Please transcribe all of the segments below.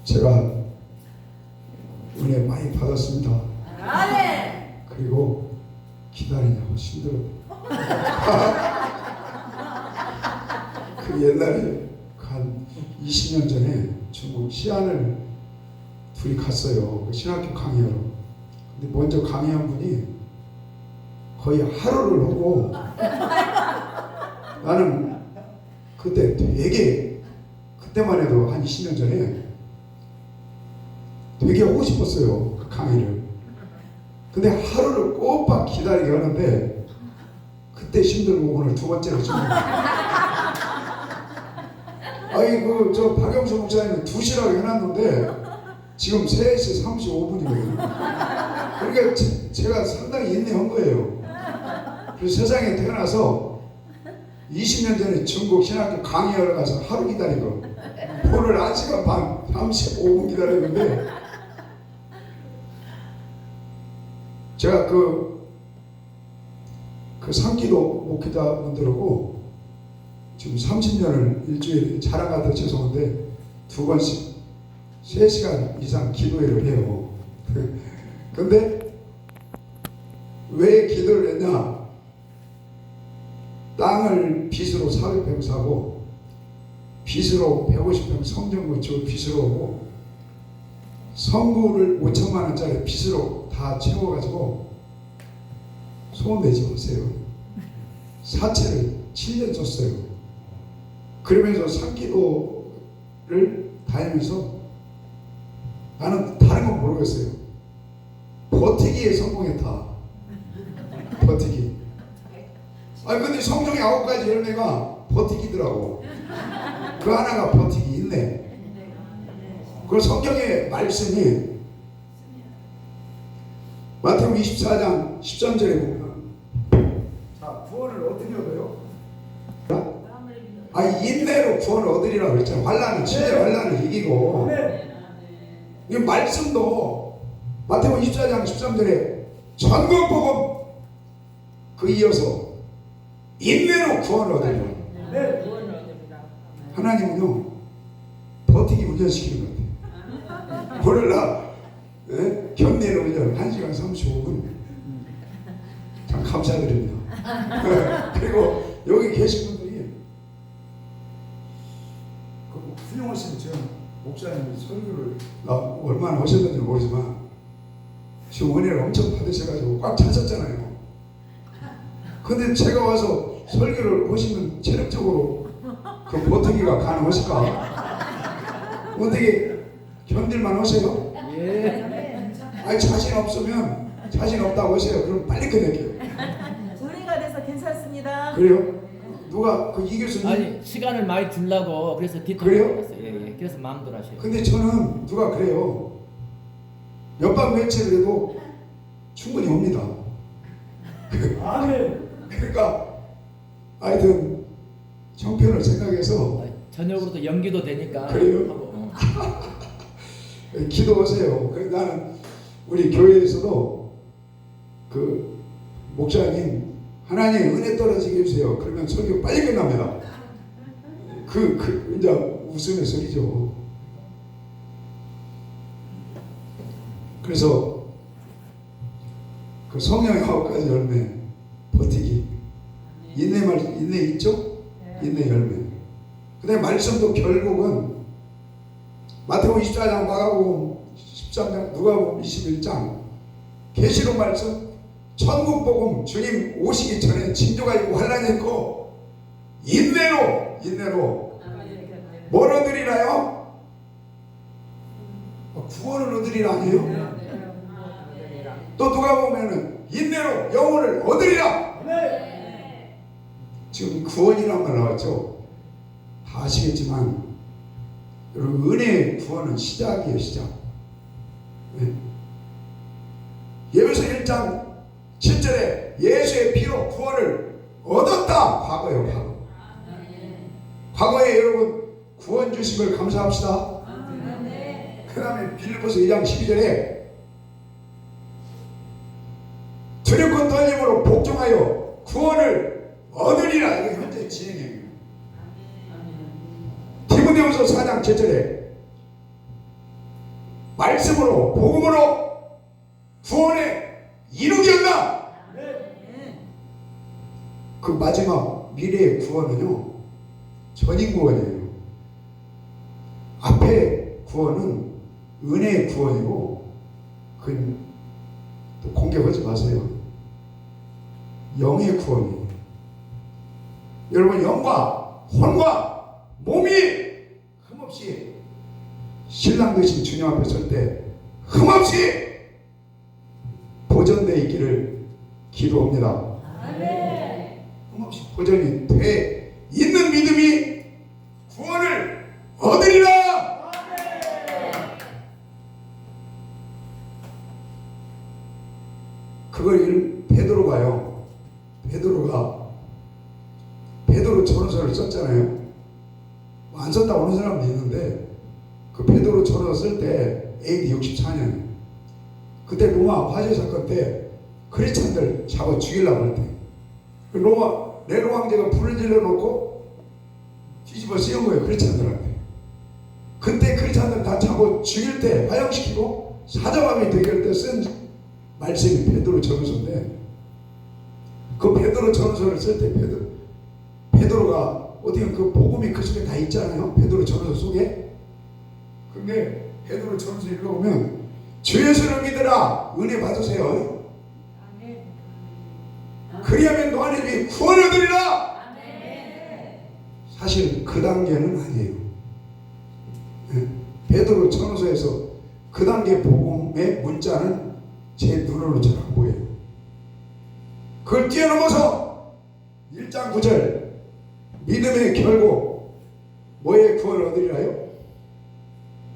제가 은혜 많이 받았습니다. 그리고 기다리냐고 힘들어. 그 옛날에 한 20년 전에 중국 시안을 둘이 갔어요. 그 신학교 강의하러. 근데 먼저 강의한 분이 거의 하루를 하고 나는 그때 되게 그때만 해도 한 20년 전에 되게 하고 싶었어요. 그 강의를. 근데 하루를 꼬박 기다리게 하는데 그때 힘들고 오늘 두 번째로 좀 아이 저 박영수 목사님은 2시라고 해놨는데 지금 3시 35분이거든요. 그러니까 제가 상당히 인내한 거예요. 그래서 세상에 태어나서 20년 전에 중국 신학교 강의하러 가서 하루 기다리고 오늘 1시간 반 35분 기다렸는데 제가 그 상기도 목회자분들하고 지금 30년을 일주일에 자랑하다 죄송한데 2번씩 3시간 이상 기도회를 해요. 근데 왜 기도를 했냐? 땅을 빚으로 400평 사고 빚으로 150평 성전 건축을 빚으로 하고 성구를 5천만 원짜리 빚으로 다 채워가지고 소원 내지 마세요. 사채를 7년 줬어요. 그러면서 상기도를 다니면서 나는 다른 건 모르겠어요. 버티기에 성공했다. 버티기. 아니 근데 성경의 9가지 열매가 버티기더라고. 그 하나가 버티기, 인내. 그 성경의 말씀이 마태복음 24장 13절에 보면 자 구원을 어떻게 얻어요? 인내로 구원을 얻으리라고 그랬잖아요. 환난은 진짜 환난을 이기고. 이 말씀도 마태복음 24장 13절에 전국 복음 그 이어서 인내로 구원을 얻으리라. 하나님은요 버티기 운전시키는 것 같아요. 오늘날 견내는 운전 1시간 35분 참 감사드립니다. 그리고 여기 계신 분들이 훌륭하신 지금 목사님이 설교를 얼마나 하셨는지 모르지만 지금 은혜를 엄청 받으셔가지고 꽉 차셨잖아요. 근데 제가 와서 설교를 하시면 체력적으로 그 버티기가 가능하실까? 어떻게 견딜만 하세요? 아니 자신 없으면 자신 없다고 하세요. 그럼 빨리 끝낼게요. 은혜가 돼서 괜찮습니다. 그래요? 누가 그 이 교수님? 아니 시간을 많이 주려고 그래서 그래요? 뒤통수 예. 그래서 마음대로 하셔요. 근데 저는 누가 그래요. 옆방 며칠 해도 충분히 옵니다. 그러니까 하여튼 형편을 생각해서 저녁으로도 연기도 되니까. 그래요? 하고, 기도하세요. 그래서 나는 우리 교회에서도 그 목사님 하나님 은혜 떨어지게 해주세요. 그러면 설교 빨리 끝납니다. 이제 웃음의 소리죠. 그래서 그 성령의 9가지 열매 버티기 인내 있죠? 인내 열매. 그 다음에 말씀도 결국은 마태복음 24장 마가복음 13장 누가복음 21장 계시록 말씀 천국복음 주님 오시기 전에 징조가 있고 환난이 있고 인내로 뭘 얻으리라요? 구원을 얻으리라 아니에요? 또 누가 보면은 인내로 영혼을 얻으리라. 지금 구원이라는 말 나왔죠. 다 아시겠지만 여러분 은혜의 구원은 시작이에요. 시작. 예배서 1장 7절에 예수의 피로 구원을 얻었다. 과거예요. 과거. 과거에 여러분 구원 주신 걸 감사합시다. 그 다음에 빌립보서 2장 12절에 두렵고 떨림으로 복종하여 구원을 얻으리라. 이게 현재 진행이에요. 디모데후서 4장 7절에 말씀으로 복음으로 구원에 이루게 한다. 그 마지막 미래의 구원은요, 전인 구원이에요. 앞에 구원은 은혜의 구원이고, 그건 또 공격하지 마세요. 영의 구원이에요. 여러분, 영과 혼과 몸이 흠없이 신랑 되신 주님 앞에 설 때 흠없이 보존되어 있기를 기도합니다. 흠없이 보존이 돼 있는 믿음이 구원을 얻으리라. 그걸 베드로가요. 베드로 전서를 썼잖아요. 안 썼다고 하는 사람도 있는데, 그 베드로 전서 쓸 때 AD 64년, 그때 로마 화재 사건 때 크리스찬들 잡아 죽이려고 할 때, 그 네로 황제가 불을 질러 놓고 뒤집어 씌운 거예요, 크리스찬들한테. 그때 크리스찬들 다 잡아 죽일 때, 화형시키고 사자마귀 대결 때 쓴 말씀이 베드로 전서인데, 그 베드로 전서를 쓸 때 베드로가 어떻게 그 복음이 그 속에 다 있잖아요. 베드로 전서 속에. 근데 베드로 전서 읽어보면 주 예수를 믿으라, 은혜 받으세요. 그리하면 너 안에 구원을 얻으리라. 사실 그 단계는 아니에요. 베드로 전서에서 그 단계 복음의 문자는 제 눈으로 잘 안 보여요. 그걸 뛰어넘어서 1장 9절 믿음의 결국 뭐의 구원을 얻으리라요?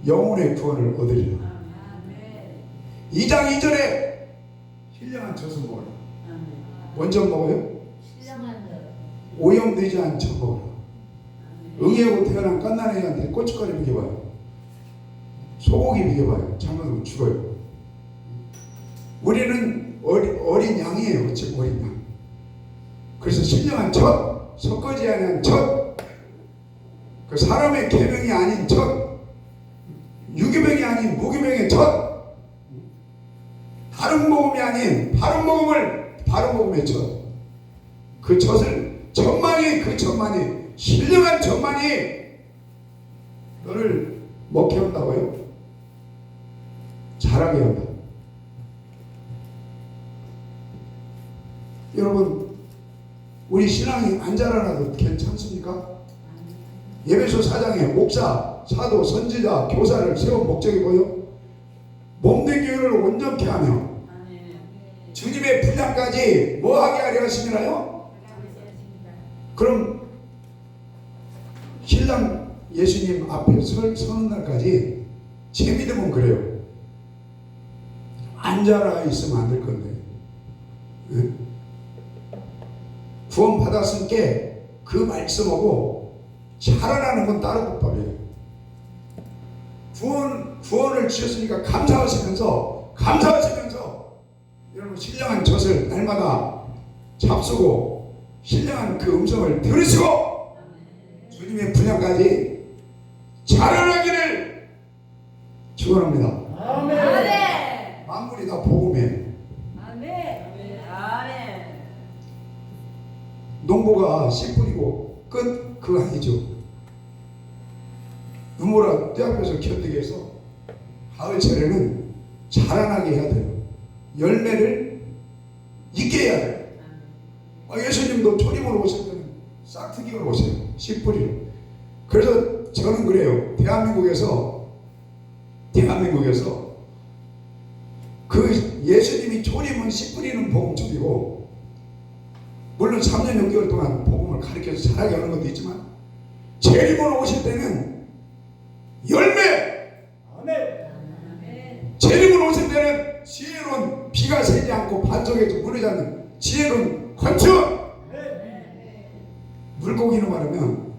영혼의 구원을 얻으리라. 2장 2절에 신령한 젖을 먹어라. 원전 먹어요? 오염되지 않은 젖 먹어라. 응애하고 태어난 갓난애한테 고춧가루 먹여봐요. 소고기 먹여봐요. 잘못하면 죽어요. 우리는 어린 양이에요. 지금 어린 양. 그래서 신령한 젖, 섞어지 않은 젖, 그 사람의 계명이 아닌 젖, 유기병이 아닌 무기병의 젖, 다른 복음이 아닌 바른 복음의 젖, 그 젖을 그 젖만이 신령한 젖만이 너를 먹게 한다고요? 자라게 한다. 여러분, 우리 신앙이 안 자라나도 괜찮습니까? 예배소 4장에 목사, 사도, 선지자, 교사를 세운 목적이 뭐요? 몸된 교회를 온전케 하며 주님의 분량까지 뭐하게 하려 하시니라요? 그럼 신랑 예수님 앞에 서는 날까지 제 믿음은 그래요. 안 자라 있으면 안 될 건데, 네? 구원 받았으니까 그 말씀하고 자라나는 건 다른 법이에요. 구원을 주셨으니까 감사하시면서 여러분 신령한 젖을 날마다 잡수고 신령한 그 음성을 들으시고 주님의 분량까지 자라나기를 축원합니다. 아멘. 만물이 다 복음이에요. 아멘. 농부가 씨 뿌리고 끝 그거 아니죠. 눈보라 떼 앞에서 견디게 해서 가을철에는 자라나게 해야 돼요. 열매를 있게 해야 돼요. 예수님도 초림으로 오실 때는 싹트기로 오세요. 씨 뿌리로. 그래서 저는 그래요. 대한민국에서 그 예수님이 초림은 씨 뿌리는 복음적이고, 물론 3년 6개월 동안 복음을 가르쳐서 잘하게 하는 것도 있지만 재림으로 오실 때는 열매, 재림으로 오실 때는 지혜로운 비가 새지 않고 반석에도 무너지 않는 지혜로운 건축. 물고기는 말하면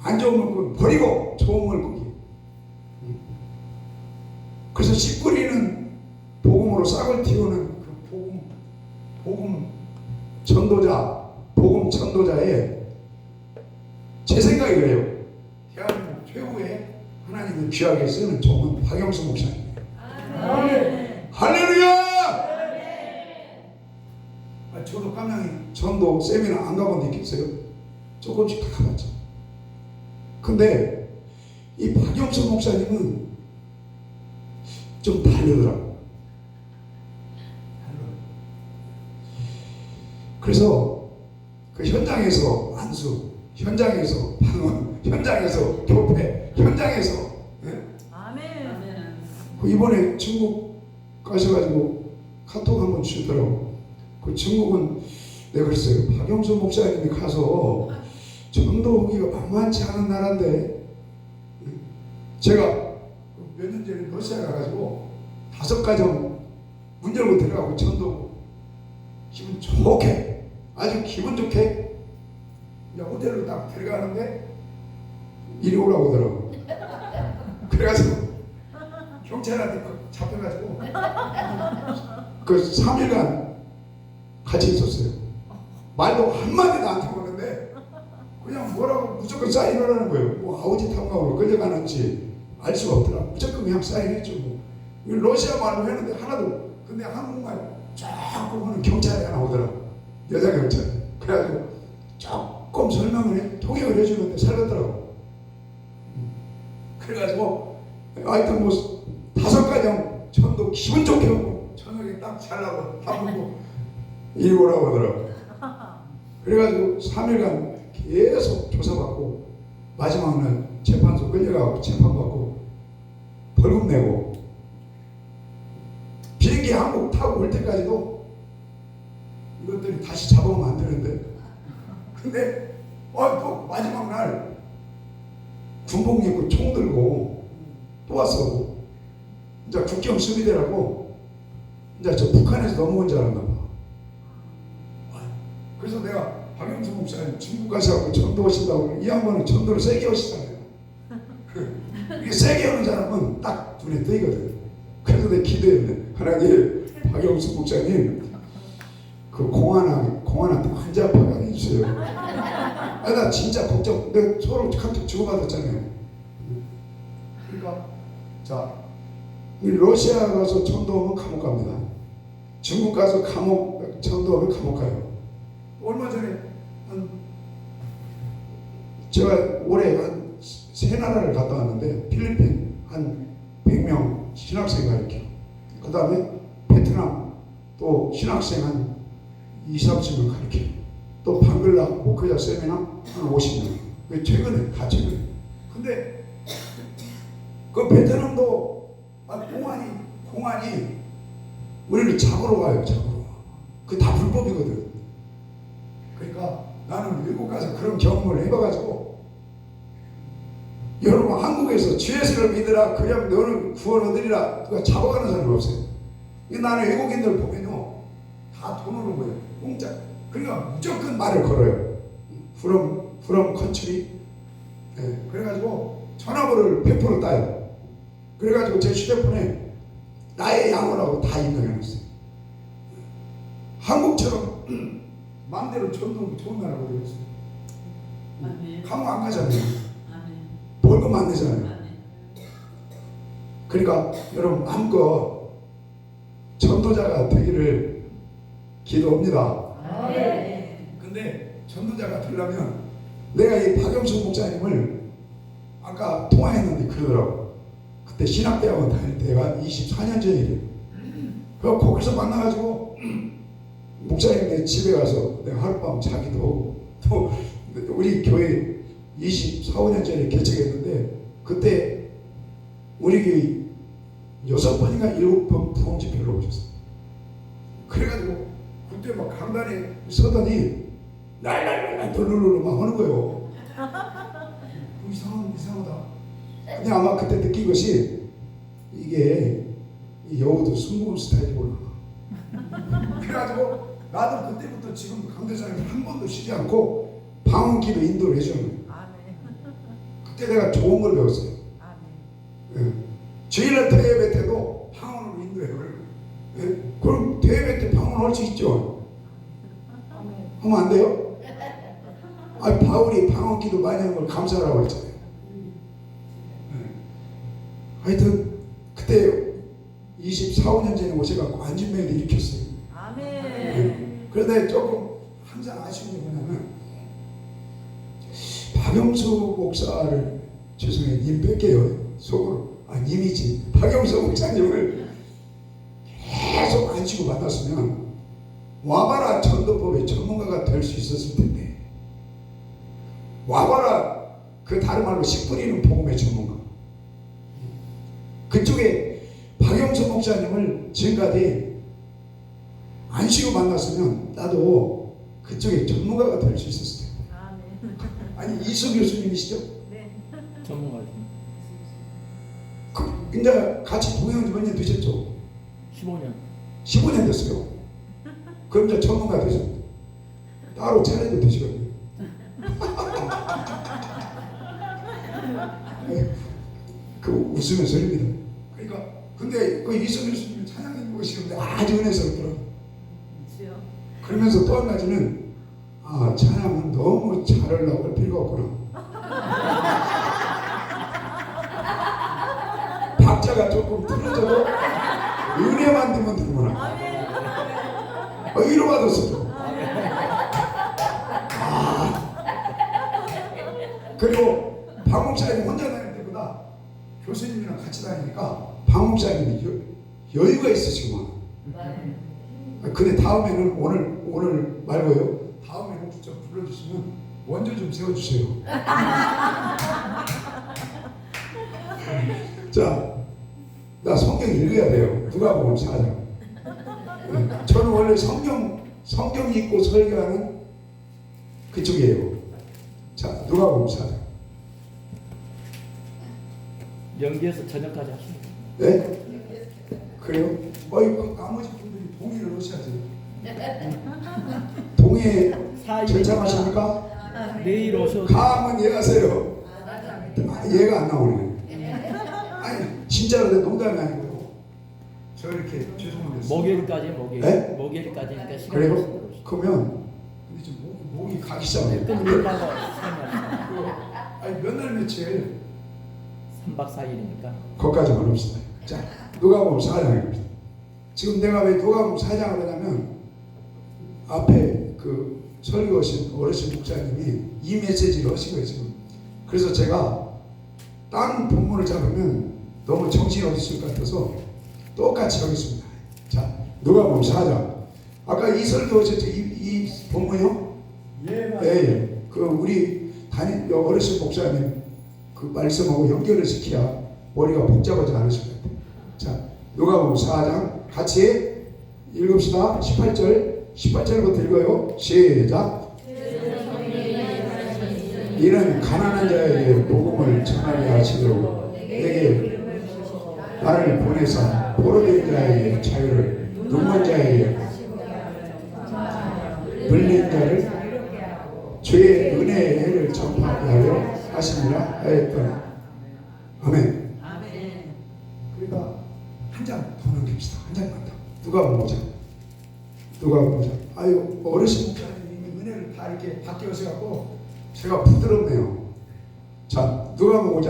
안 좋은 물고기 버리고 좋은 물고기. 그래서 씨 뿌리는 복음으로 싹을 틔우는 그 복음 전도자의 제 생각이 그래요. 대한민국 최후의 하나님 하나님이 귀하게 쓰는 종은 박영수 목사님이에요. 아멘. 할렐루야! 저도 깜냥이 전도 세미나 안 가본 데 있겠어요? 조금씩 다 가봤죠. 근데 이 박영수 목사님은 좀 다르더라고. 그래서 그 현장에서 안수, 현장에서 방언, 현장에서 교회, 현장에서 아멘. 그 이번에 중국 가셔가지고 카톡 한번 주더라고. 그 중국은 내가 그랬어요. 박영수 목사님이 가서 전도하기가 만만치 않은 나라인데 제가 몇 년 전에 러시아 가가지고 5가정 문 열고 들어가고 전도 기분 좋게 아주 기분 좋게 이제 호텔로 딱 들어가는데 이리 오라고 하더라고. 그래가지고 경찰한테 잡혀가지고 그 3일간 같이 있었어요. 말도 한마디도 안 통하는데 그냥 뭐라고 무조건 사인을 하는 거예요. 뭐 아우지 탐방으로 끌려가는지 알 수가 없더라. 무조건 그냥 사인했죠. 뭐. 러시아 말로 했는데 하나도. 근데 한국말 조금 하는 경찰이 하나 오더라. 여자 경찰. 그래가지고 조금 설명을 해, 통역을 해주는데 살렸더라고. 그래가지고 하여튼 뭐 5가정 전도 기분 좋게 하고 저녁에 딱 잘라고 밥 먹고 이리 오라고 하더라고. 그래가지고 3일간 계속 조사받고 마지막 날 재판소 끌려가고 재판받고 벌금 내고 비행기 한국 타고 올 때까지도 이것들이 다시 잡아오면 안 되는데 근데 또 마지막 날 군복 입고 총 들고 또 왔어. 이제 국경 수비대라고 이제 저 북한에서 넘어온 줄 알았나 봐. 그래서 내가 박영수 목사님 중국 가셔서 전도 오신다고 이 양반은 전도를 세게 오시잖아요. 이게 세게 오는 사람은 딱 눈에 띄거든. 그래서 내가 기도했네. 하나님 박영수 목사님 그 공안한테 환자파가 해주세요. 나 진짜 걱정. 내가 서로 카톡 주고받았잖아요. 그러니까 자 러시아 가서 전도하면 감옥 갑니다. 중국 가서 전도하면 감옥 가요. 얼마 전에 제가 올해 한 3나라를 갔다 왔는데 필리핀 한 100명 신학생 가르쳐. 그 다음에 베트남 또 신학생 한 20-30명 가르쳐. 또 방글라 목회자 세미나 한 50명. 최근에 다 최근에. 근데 그 베트남도 공안이 우리를 잡으러 가요. 잡으러. 그게 다 불법이거든. 그러니까 나는 외국 가서 그런 경험을 해봐가지고 여러분 한국에서 주 예수를 믿으라 그냥 너는 구원 얻으리라 누가 잡아가는 사람이 없어요. 나는 외국인들 보면요 다 돈 오는 거예요. 공짜. 그러니까 무조건 말을 걸어요. from country. 네. 그래가지고 전화번호를 100% 따요. 그래가지고 제 휴대폰에 나의 양호라고 다 입력해놨어요. 한국처럼 마음대로 전도 좋은 나라고 그랬어요. 감옥 안 가잖아요. 벌금 안 내잖아요. 그러니까 여러분 마음껏 전도자가 되기를 기도합니다. 근데 전도자가 되려면 내가 이 박영수 목사님을 아까 통화했는데 그러더라고. 그때 신학대학원 다닐 때가 24년 전이래요. 그래서 거기서 만나가지고 목사님 내 집에 가서 내가 하룻밤 자기도 하고 또 우리 교회 24~25년 전에 개척했는데 그때 우리 교회 6번인가 7번 부흥집회를 오셨어요. 그래가지고 그때 막 강단에 서더니 랄랄랄랄 덜룰룰 막 하는 거예요. 이상하다. 근데 아마 그때 느낀 것이 이게 이 여우도 숨고는 스타일이구나. 그래가지고 나도 그때부터 지금 강대장님 한 번도 쉬지 않고 방언기도 인도를 해주는 거예요. 그때 내가 좋은 걸 배웠어요. 예. 주일날 대예배 때도 방언으로 인도해요. 예? 그럼 대예배 때 방언 할 수 있죠? 하면 안 돼요? 바울이 방언기도 많이 하는 걸 감사하라고 했잖아요. 예. 하여튼 그때 24, 5년 전에 오셔갖고 안진맥을 일으켰어요. 아멘. 그런데 조금 항상 아쉬운 게 뭐냐면 박영수 목사를 죄송해요. 님 뺄게요. 속으로. 님이지. 박영수 목사님을 계속 안 치고 만났으면 와바라 전도법의 전문가가 될 수 있었을 텐데 와바라 그 다른 말로 씨 뿌리는 복음의 전문가 그쪽에 박영수 목사님을 지금까지 안 쉬고 만났으면 나도 그쪽에 전문가가 될 수 있었을 텐데 아멘. 아니 이수 교수님이시죠? 네. 전문가죠. 이제 같이 동행 몇 년 되셨죠? 15년. 15년 됐어요. 그럼 이제 전문가 되셨죠? 따로 차례도 되시거든요. 그 웃으면 소리입니다. 그러니까 근데 그 이수 교수님 찬양해 보시는데 아주 은혜스럽더라고요. 주여. 그러면서 또 한 가지는 찬양은 너무 잘하려고 할 필요가 없구나. 박자가 조금 틀어져도 은혜만 되면 되구나. 아멘. 위로 받았어. 그리고 박 목사님 혼자 다닐 때보다 교수님이랑 같이 다니니까 박 목사님이 여유가 있으시구만. 근데 다음에는 오늘 말고요. 다음에는 좀 불러주시면 원조 좀 세워주세요. 자, 나 성경 읽어야 돼요. 누가복음 4장. 저는 원래 성경 읽고 설교하는 그쪽이에요. 자, 누가복음 4장. 연기에서 저녁까지 하십니다. 네? 그래요? 그 나머지 분들이 동의를 하셔야지. 동의 절차하십니까? 내일 오셔도 감은 이해하세요. 이해가 안 나오네. 아니 진짜로 내 농담이 아니고 저 이렇게 죄송한데 목요일까지 네? 목요일까지니까 시간 그래요? 있으면 그러면 근데 지금 목이 가기 시작해요. 끝내려고 아니 몇 날 며칠 3박 4일이니까 거기까지만 합시다. 자, 누가복음 4장입니다. 지금 내가 왜 누가복음 4장을 하냐면 앞에 그 설교하신 어르신 목사님이 이 메시지를 하신 거예요 지금. 그래서 제가 다른 본문을 잡으면 너무 정신이 없을 것 같아서 똑같이 하겠습니다. 자, 누가복음 4장. 아까 이 설교하셨죠? 이 본문이요? 예. 그 우리 담임 어르신 목사님 그 말씀하고 연결을 시켜야 머리가 복잡하지 않으실 것 같아요. 자, 누가복음 4장 같이 읽읍시다. 18절부터 읽어요. 시작. 이는 가난한 자에게 복음을 전하게 하시려고 내게 나를 보내사 포로된 자에게 자유를, 눈먼 자에게 물린 자를 죄의 은혜의 해를 전파하게 하려 하시니라 하였더니 아멘. 그러니까 한 장 더 남깁시다. 한 장만 더. 누가복음 5장. 아유 어르신 목사님이 은혜를 다 이렇게 받게 하셔갖고 제가 부드럽네요. 자, 누가복음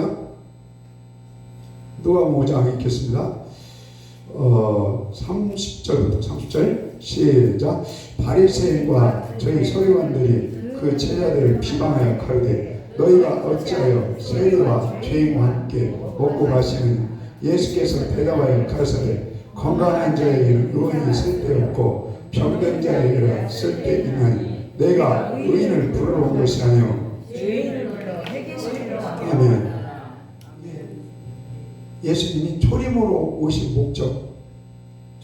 5장 읽겠습니다. 30절부터 30절 시작. 바리새인과 저희 서기관들이 그 제자들을 비방하여 가로되 너희가 어찌하여 세리와 죄인과 함께 먹고 마시는 예수께서 대답하여 가라사대 건강한 자에게는 의인이 쓸데없고 병든 자에게는 쓸데있나니 내가 의인을 부르러 온 것이 아니요 죄인을 불러 회개시키러 왔다. 아멘. 예수님이 초림으로 오신 목적,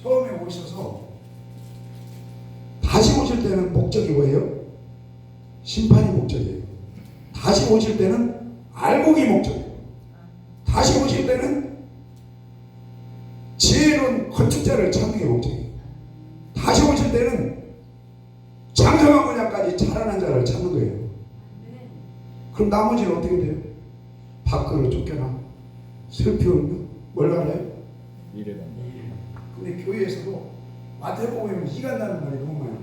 처음에 오셔서 다시 오실 때는 목적이 뭐예요? 심판이 목적이에요. 다시 오실 때는 알곡이 목적이에요. 다시 오실 때는 지혜로운 건축자를 찾는 게 목적이에요. 다시 오실 때는 장성한 분야까지 자라난 자를 찾는 거예요. 그럼 나머지는 어떻게 돼요? 밖으로 쫓겨나 슬피 울면 뭘 알아요? 이래가 근데 교회에서도 마태복음에 이간 나는 말이 너무 많아요.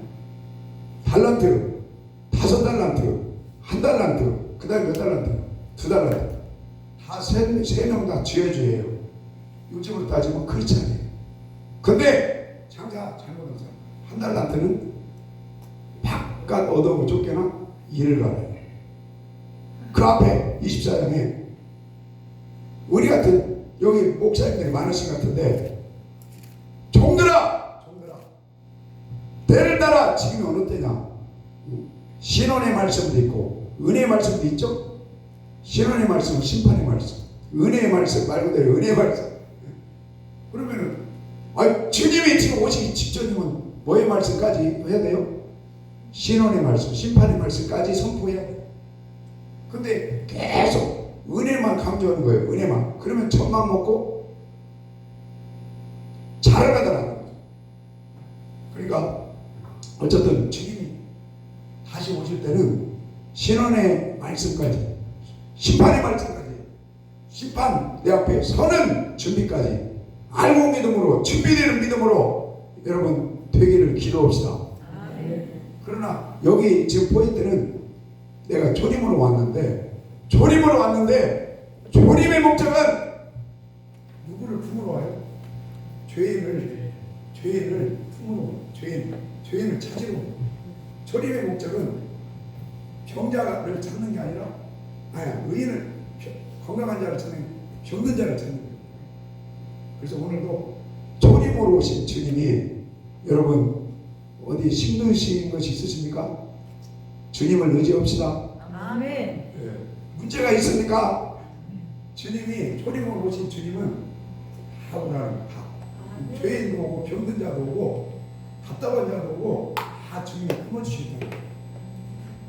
달란트, 5달란트, 1달란트, 그 다음에 몇 달란트? 2달란트. 다 세 명 다 쥐어주예요. 요즘으로 따지면 그렇지 않아요. 근데 장사 잘못한 사람 한 달란트는 바깥 얻어고 쫓겨나 일을 가요. 그 앞에 24장에 우리 같은 여기 목사님들이 많으신 것 같은데 종들아 때를 따라 지금이 어느 때냐. 신원의 말씀도 있고 은혜의 말씀도 있죠. 신원의 말씀은 심판의 말씀, 은혜의 말씀 말 그대로 은혜의 말씀. 그러면은 주님이 지금 오시기 직전이면 뭐의 말씀까지 해야 돼요? 신원의 말씀, 심판의 말씀까지 선포해야 돼요. 근데 계속 은혜만 강조하는 거예요. 은혜만. 그러면 젖만 먹고 자라가더라는 거죠. 그러니까 어쨌든 주님이 다시 오실 때는 신원의 말씀까지, 심판의 말씀까지, 심판 내 앞에 서는 준비까지 알고 믿음으로, 준비되는 믿음으로 여러분 되기를 기도합시다. 그러나 여기 지금 포인트는 내가 조림으로 왔는데 조림의 목적은 누구를 품으러 와요? 죄인을 품으러, 죄인을 찾으러. 조림의 목적은 병자를 찾는 게 아니라 의인을, 건강한 자를 찾는, 병든 자를 찾는 거예요. 그래서 오늘도 조림으로 오신 주님이 여러분 어디 힘드신 것이 있으십니까? 주님을 의지합시다. 아멘. 문제가 있습니까? 주님이 조림으로 오신 주님은 다 오라는 다. 죄인도 오고 병든 자도 오고 답답한 자도 오고 다 주님이 품어주신다.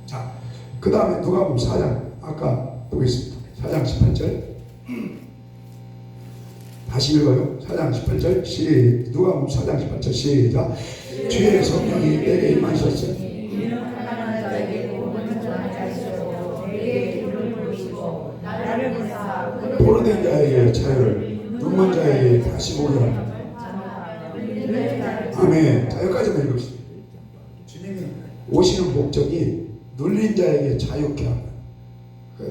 자, 그 다음에 누가복음 4장 아까 보겠습니다. 4장 18절 다시 읽어요. 4장 18절 누가복음 4장 18절 시작. 주의 성령이 내게 임하셨으니 포로된 자에게 자유를, 눈먼 자에게 다시 보게 하라. 아멘. 자, 여기까지만 읽읍시다. 주님이 오시는 목적이 눌린 자에게 자유케 하라.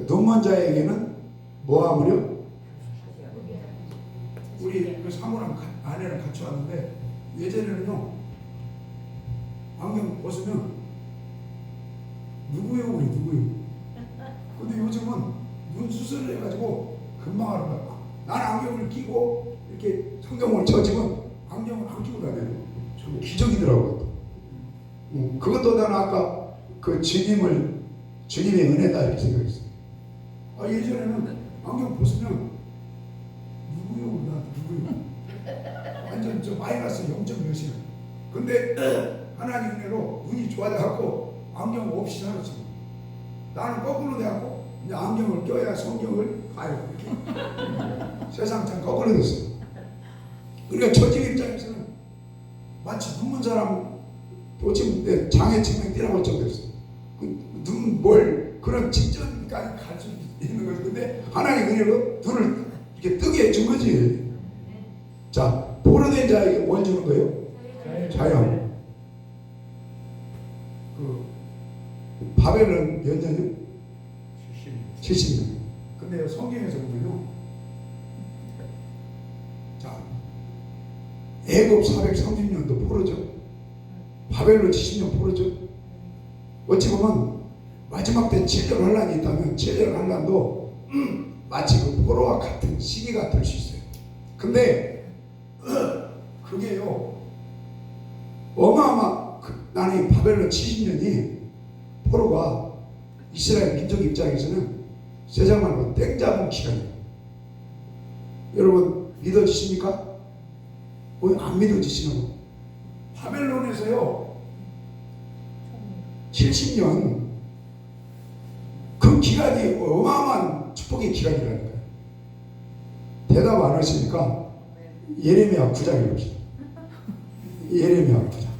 눈먼 자에게는 뭐 하무려? 우리 그 사모랑 아내랑 같이 왔는데 예전에는요 안경 벗으면 누구요? 우리 누구요? 근데 요즘은 눈 수술을 해가지고 금방 하는 거야. 나는 안경을 끼고 이렇게 성경을 쳐지면 안경을 안 끼고 다녀요. 좀 기적이더라고요. 그것도 나는 아까 그 주님의 은혜다 이렇게 생각했어요. 예전에는 안경 벗으면 누구요? 나 누구요? 완전 저 마이너스 0. 몇이야. 근데 하나님 은혜로 눈이 좋아져갖고 안경 없이 살았어. 나는 거꾸로 돼갖고 이제 안경을 껴야 성경을 봐요. 이렇게. 세상 참 거꾸로 됐어. 그러니까 저직 입장에서는 마치 눈먼 사람 또 지금 장애 증명이라고 정도였어. 눈 뭘 그런 직전까지 갈 수 있는 거지. 근데 하나님 은혜로 눈을 이렇게 뜨게 해준 거지. 자, 포로된 자에게 뭘 주는 거예요? 자유. 그 바벨은 몇 년이요? 70년. 근데 성경에서 보면요. 자, 애굽 430년도 포로죠. 바벨론 70년 포로죠. 어찌 보면 마지막 때 7년 환란이 있다면 7년 환란도 마치 그 포로와 같은 시기가 될 수 있어요. 근데 그게요 나는 바벨론 70년이 포로가 이스라엘 민족 입장에서는 세상 말로 땡 잡은 기간이에요. 여러분 믿어지십니까? 왜 안 믿어지시는 거? 바벨론에서요 70년 그 기간이 어마어마한 축복의 기간이라는 거예요. 대답 안 하시니까 예레미야 9장에 봅시다. 예레미야 9장.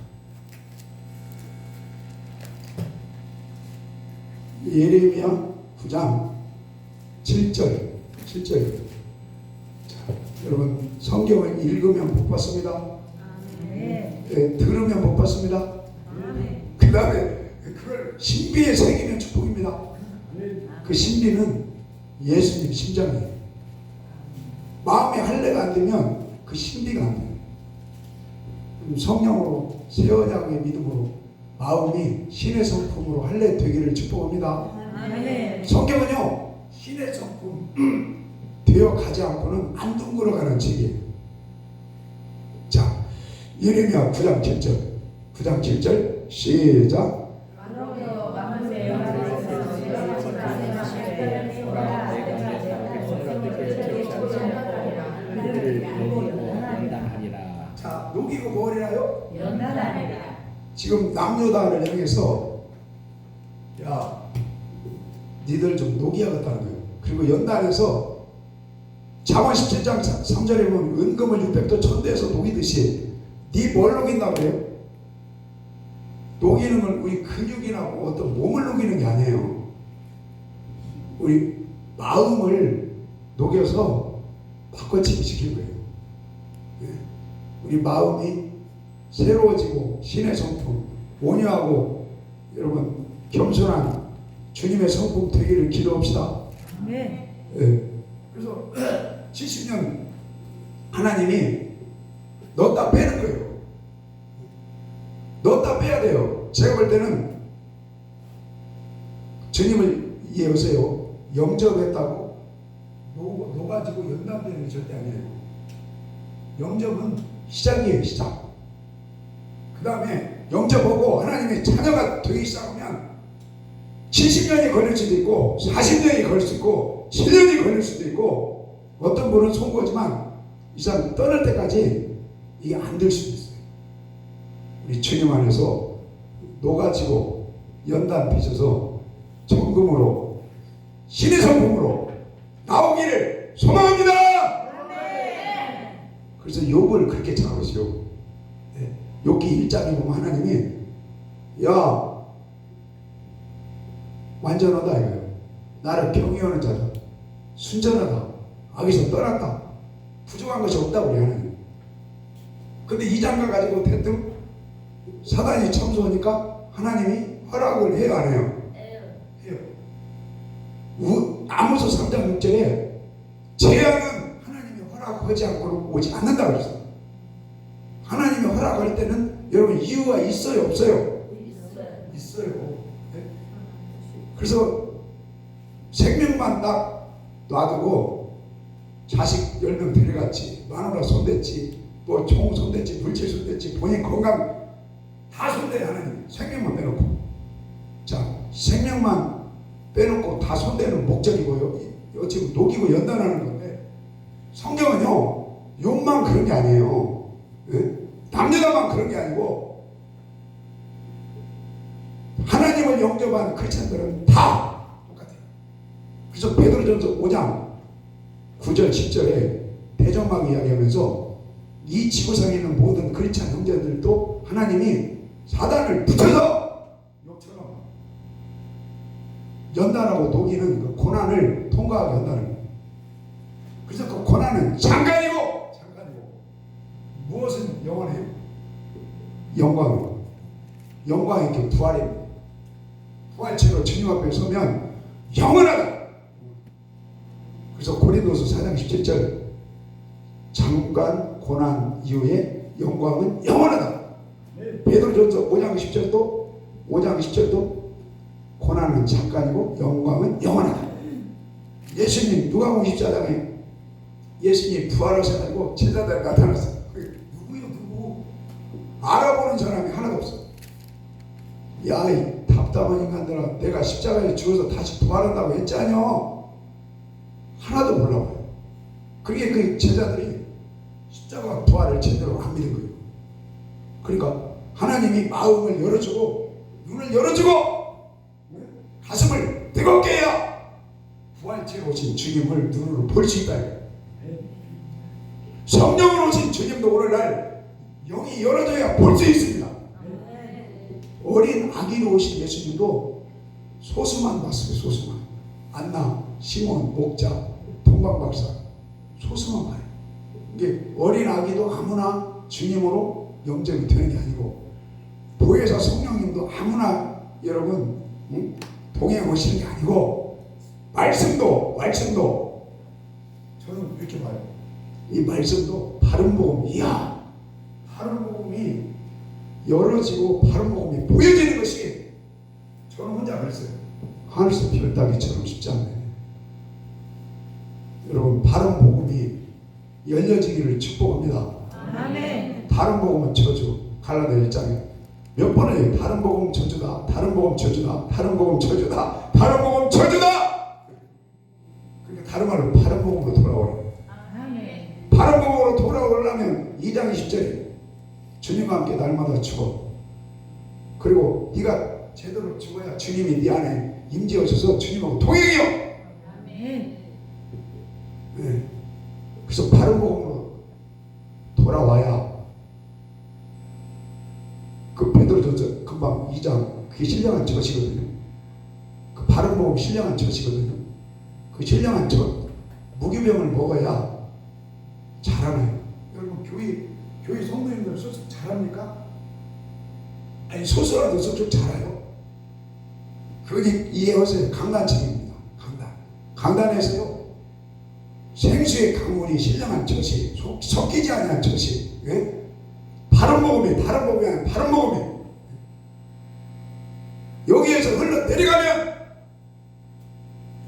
예레미야 9장 7절. 자, 여러분 성경을 읽으면 복 받습니다. 들으면 복 받습니다. 그 다음에 그걸 신비에 새기면 축복입니다. 그 신비는 예수님 심장이에요. 마음의 할례가 안 되면 그 신비가 안 돼요. 성령으로 세어장의 믿음으로 마음이 신의 성품으로 할례 되기를 축복합니다. 아멘. 성경은요 신의 성품 되어 가지 않고는 안 둥그러가는 책이에요. 자, 예레미야 9장 7절 9장 7절 시작. 자, 녹이고 뭐리나요? 연단하리라. 지금 남녀다를 향해서 야 니들 좀 녹이야겠다는 거예요. 그리고 연단에서 잠언 17장 3절에 보면 은금을 600도 1000대에서 녹이듯이 니 뭘 녹인다고요? 녹이는 건 우리 근육이나 어떤 몸을 녹이는 게 아니에요. 우리 마음을 녹여서 바꿔치기 시킬 거예요. 우리 마음이 새로워지고 신의 성품, 온유하고 여러분 겸손한 주님의 성품 되기를 기도합시다. 네. 그래서 70년 하나님이 넣었다 빼는 거예요. 넣었다 빼야 돼요. 제가 볼 때는 주님을 이해하세요. 영접했다고 녹아지고 연단되는 게 절대 아니에요. 영접은 시작이에요. 시작. 그 다음에 영접하고 하나님의 자녀가 되기 시작하면 70년이 걸릴 수도 있고 40년이 걸릴 수도 있고 7년이 걸릴 수도 있고 어떤 분은 송구하지만 이 사람 떠날 때까지 이게 안 될 수도 있어요. 우리 주님 안에서 녹아지고 연단 빚어서 정금으로 신의 성품으로 나오기를 소망합니다. 그래서 욥을 그렇게 잡으시오. 욥기 1장에 보면 하나님이 야 완전하다 이거예요. 나를 경외하는 자다. 순전하다. 악에서 떠났다. 부족한 것이 없다 우리 하나님. 근데 이 장가 가지고 대뜸 사단이 참소하니까 하나님이 허락을 해요 안 해요? 해요. 아모스 3장 6절에 재앙은 하나님이 허락하지 않고는 오지 않는다 그랬어요. 하나님이 허락할 때는 여러분 이유가 있어요 없어요? 있어요. 네? 그래서 생명만 딱 놔두고 자식 10명 데려갔지, 마누라 손댔지, 뭐 총 손댔지, 물질 손댔지, 본인 건강 다 손대요 하나님. 생명만 빼놓고. 자, 생명만 빼놓고 다 손대는 목적이고요. 어찌 녹이고 연단하는 건데 성경은요 욕만 그런 게 아니에요. 네? 남녀다만 그런 게 아니고 하나님을 영접한 크리스찬들은 다 똑같아요. 그래서 베드로전서 5장 9절 10절에 대적막 이야기하면서 이 지구상에 있는 모든 크리스찬 형제들도 하나님이 사단을 붙여서 욕처럼 연단하고 녹이는 그 고난을 통과하게 한다는 거예요. 그래서 그 고난은 잠깐이고 무엇은 영원해요? 영광이고 영광이 이렇게 부활입니다. 부활체로 주님 앞에 서면 영원하다. 그래서 고린도서 4장 17절 잠깐 고난 이후에 영광은 영원하다. 베드로전서 5장 10절도 고난은 잠깐이고 영광은 영원하다. 예수님 누가복음 14장에 예수님 부활하셔가지고 제자들 나타났어요. 누구요 누구? 알아보는 사람이 하나도 없어. 야 이 답답한 인간들아, 내가 십자가에 죽어서 다시 부활한다고 했잖여. 하나도 몰라봐요. 그게 그 제자들이 십자가 부활을 제대로 안 믿은 거예요. 그러니까 하나님이 마음을 열어주고 눈을 열어주고 가슴을 뜨겁게 해야 부활체로 오신 주님을 눈으로 볼 수 있다. 성령으로 오신 주님도 오늘날 영이 열어져야 볼 수 있습니다. 어린 아기로 오신 예수님도 소수만 봤어요. 소수만. 안나, 시몬, 목자, 동방박사 소수만 봐요. 이게 어린 아기도 아무나 주님으로 영접이 되는 게 아니고 보혜사 성령님도 아무나 여러분 동행 오시는 게 아니고 말씀도 저는 이렇게 봐요. 이 말씀도 바른 복음, 이야, 바른 복음이 열어지고 바른 복음이 보여지는 것이 저는 혼자 그랬어요. 하늘에서 별 따기처럼 쉽지 않네. 여러분, 바른 복음이 열려지기를 축복합니다. 아멘. 다른 복음은 저주. 갈라디아 1장에 몇 번을 다른 복음 저주다, 다른 복음 저주다, 다른 복음 저주다, 다른 복음 저주다. 그러니까 다른 말로 바른 복음으로 돌아오라. 아멘. 바른 복음으로 돌아오려면 2장 20절에 주님과 함께 날마다 죽어. 그리고 네가 제대로 죽어야 주님이 네 안에 임재하셔서 주님하고 동행해요. 아멘. 네. 그래서 바른 복음으로 돌아와야 그 베드로전서 금방 2장 그게 신령한 젖이거든요. 그 바른 복음 신령한 젖이거든요. 그 신령한 젖 무기병을 먹어야 잘하나요? 여러분 교회 성도님들 소설 잘합니까? 아니 소설라도 소설 잘해요. 그거니 이해하세요. 강단책입니다. 강단에서요 생수의 강물이 신령한 젖이 섞이지 않은 젖이 예? 바른 복음이 아니라 바른 복음이 여기에서 흘러 내려가면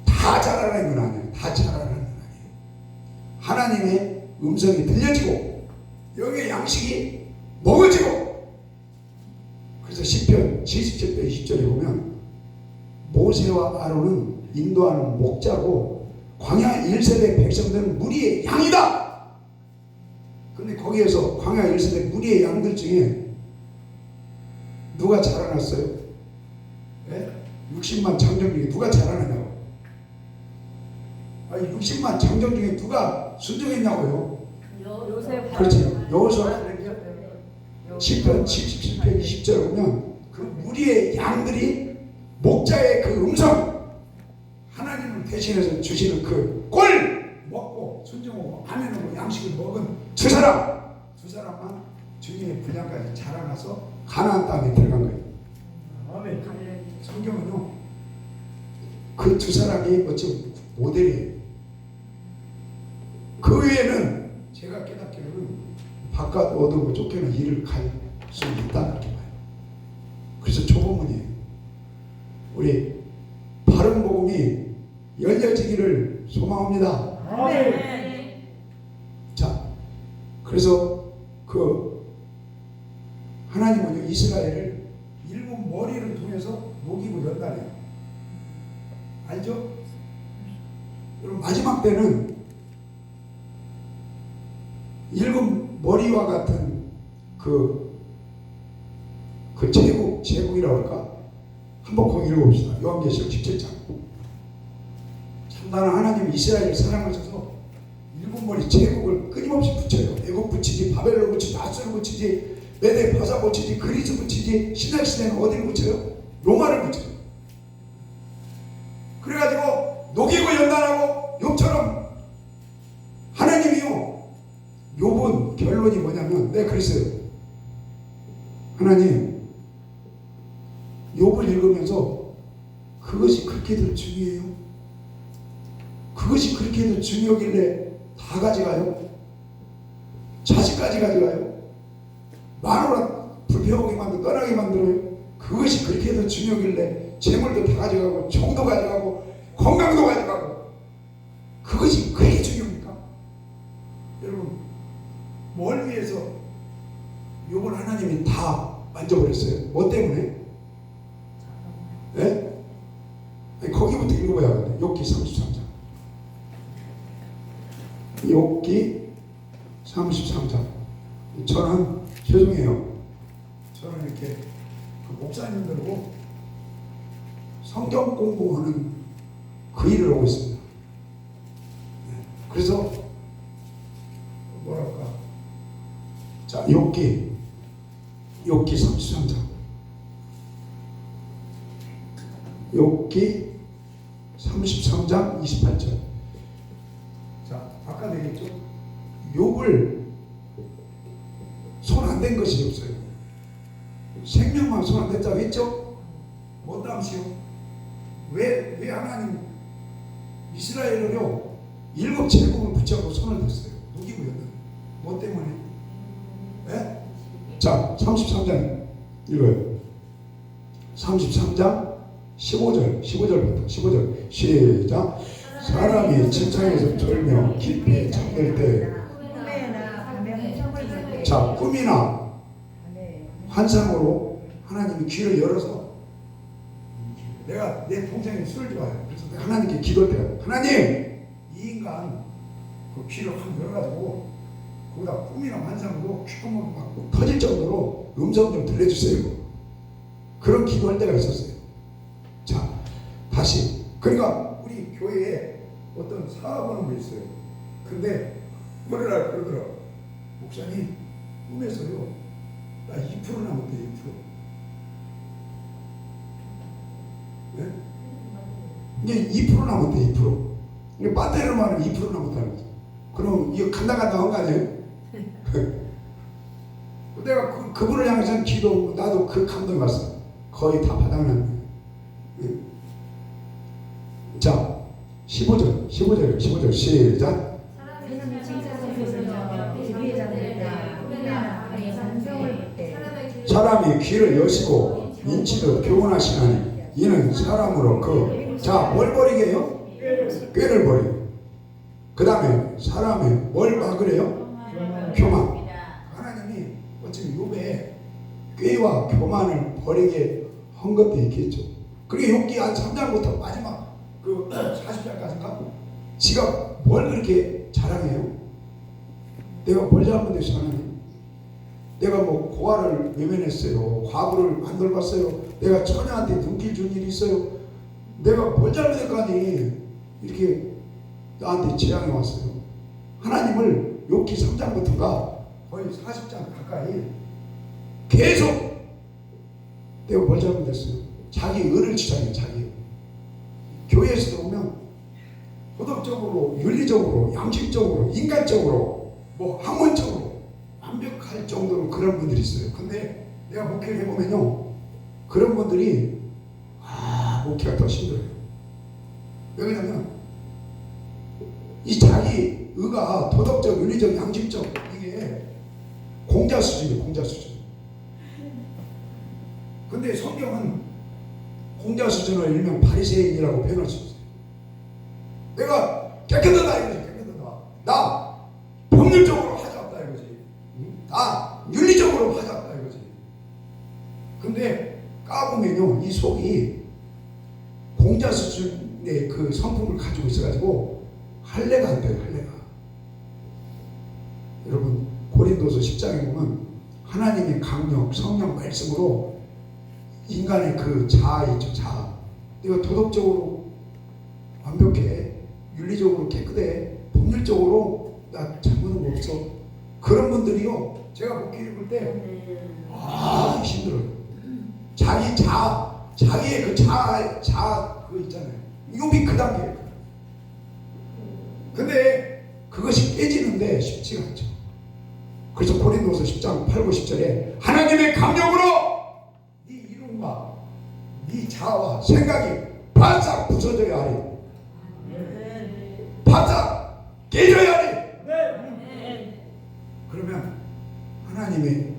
다 자라나는 건 아니에요. 다 자라나는 건 아니에요. 하나님의 음성이 들려지고 여기의 양식이 먹어지고. 그래서 시편 77편 20절에 보면 모세와 아론은 인도하는 목자고 광야 1세대 백성들은 무리의 양이다. 근데 거기에서 광야 1세대 무리의 양들 중에 누가 자라났어요? 네? 60만 장정 중에 누가 자라나냐고. 아니 60만 장정 중에 누가 순종했냐고요. 요셉. 그렇지. 여호수아 시편 77편 20절에 보면 그 무리의 양들이 목자의 그 음성, 하나님을 대신해서 주시는 그 꼴 먹고 순종하고 아멘하고 양식을 먹은 두 사람만 주님의 분량까지 자라나서 가나안 땅에 들어간 거예요. 아멘. 성경은요 그 두 사람이 어찌 모델이에요. 그 외에는 제가 깨닫기로는 바깥 얻고 쫓겨는 일을 갈 수 있다 그렇게 봐요. 그래서 조보문이에요. 우리 바른 복음이 열려지기를 소망합니다. 아멘. 자, 그래서 그 하나님은 이스라엘을 일곱 머리를 통해서 녹이고 연단해요. 알죠? 그럼 마지막 때는 일곱 머리와 같은 그 제국이라고 할까? 한번 거기 읽어봅시다. 요한계시록 17장. 참다는 하나님 이스라엘을 사랑하셔서 일곱 머리 제국을 끊임없이 붙여요. 애굽 붙이지, 바벨론 붙이지, 아수르 붙이지, 메대 바사 붙이지, 그리스 붙이지, 신약시대는 어디를 붙여요? 로마를 붙여요. 그래가지고 녹이고 연단하고 욥처럼 하나님이요. 욥은 결론이 뭐냐면 내가 그랬어요. 하나님 욥을 읽으면서 그것이 그렇게도 중요해요? 그것이 그렇게도 중요하길래 다 가져가요? 자식까지 가져가요? 마누라 불평하게 만들고 떠나게 만들어요? 그것이 그렇게도 중요하길래 재물도 다 가져가고 총도 가져가고 건강도 가져가고 그것이 그렇게 중요합니까? 여러분 뭘 위해서 욥을 하나님이 다 만져버렸어요? 뭐 때문에? 네? 아니, 거기부터 읽어봐야겠네. 욥기 33장. 욥기 33장. 저는 죄송해요. 저는 이렇게 그 목사님들하고 성경 공부하는 그 일을 하고 있습니다. 네. 그래서 뭐랄까? 자, 욥기 33장. 욥기 33장 28절. 자, 아까 얘기했죠? 욥을 손 안 댄 것이 없어요. 생명만 손 안 댔다고 했죠? 못담시요. 왜 하나님 이스라엘을요 일곱 제국을 붙잡고 손을 댔어요? 여기고요. 뭐 때문에? 예? 자, 33장 읽어요. 33장 15절부터 15절 시작. 사람이 침상에서 졸며 깊이 잠들 때, 자, 꿈이나 환상으로 하나님이 귀를 열어서, 내가 내 동생이 술을 좋아해요. 그래서 내가 하나님께 기도할 때가, 하나님, 이 인간 그 귀를 확 열어가지고 거기다 꿈이나 환상으로 귓구멍 막 터질 정도로 음성 좀 들려주세요. 그런 기도할 때가 있었어요. 자, 다시. 그러니까 우리 교회에 어떤 사업하는 분 있어요. 근데 뭐라 그러더라고. 목사님, 꿈에서요, 나 2% 남았대. 2%. 네? 이제 2% 남았대. 2%. 이게 배터리로만 하면 2% 남았다는 거죠. 그럼 이거 간당한 거 아니에요? 내가 그분을 향해서 기도, 나도 그 감동이 왔어. 거의 다 바닥난 거예요. 자, 15절 시작. 사람이 귀를 여시고 인치도 교훈하시나니 이는 사람으로 뭘 버리게요? 꾀를 버리고. 그 다음에 사람이 뭘 막으래요? 교만. 하나님이 어차피 욥에 꾀와 교만을 버리게 한 것도 있겠죠. 그게 욥기 한 3장부터 마지막 그 40장까지인가? 지가 뭘 그렇게 자랑해요? 내가 뭘 잘못했어 하나님? 내가 뭐 고아를 외면했어요. 과부를 안 돌봤어요. 내가 처녀한테 눈길 준 일이 있어요. 내가 뭘 잘못했거니 이렇게 나한테 재앙이 왔어요. 하나님을 욥기 3장부터가 거의 40장 가까이 계속 내가 뭘 잘못했어요? 자기 의를 주장해요. 자기 교회에서도 보면 도덕적으로, 윤리적으로, 양심적으로, 인간적으로, 뭐 학문적으로 완벽할 정도로 그런 분들이 있어요. 근데 내가 목회를 해보면요, 그런 분들이 목회가 더 힘들어요. 왜 그러냐면 이 자기 의가 도덕적, 윤리적, 양심적, 이게 공자 수준이에요. 공자 수준. 근데 성경은 공자 수준을 일명 바리새인이라고 표현할 수 있어요. 내가 깨끗하다 이거지. 깨끗하다. 나 법률적으로 하자없다 이거지. 나 윤리적으로 하자없다 이거지. 근데 까보면요, 이 속이 공자 수준의 그 성품을 가지고 있어가지고 할례가 안 돼요. 할례가. 여러분 고린도서 10장에 보면 하나님의 강력, 성령 말씀으로 인간의 그 자아 있죠. 자아. 내가 도덕적으로 완벽해, 윤리적으로 깨끗해, 법률적으로 나 잘못한 거 없어. 그런 분들이요, 제가 목회 읽을 때 힘들어요. 자기 자아, 자기의 그 자아 그거 있잖아요. 이놈이 그 단계예요. 근데 그것이 깨지는데 쉽지가 않죠. 그래서 고린도서 10장 8, 9, 10절에 하나님의 강력으로 네 이름과 네 자아와 생각이 바싹 부서져야 하리. 바싹 깨져야 하리. 그러면 하나님의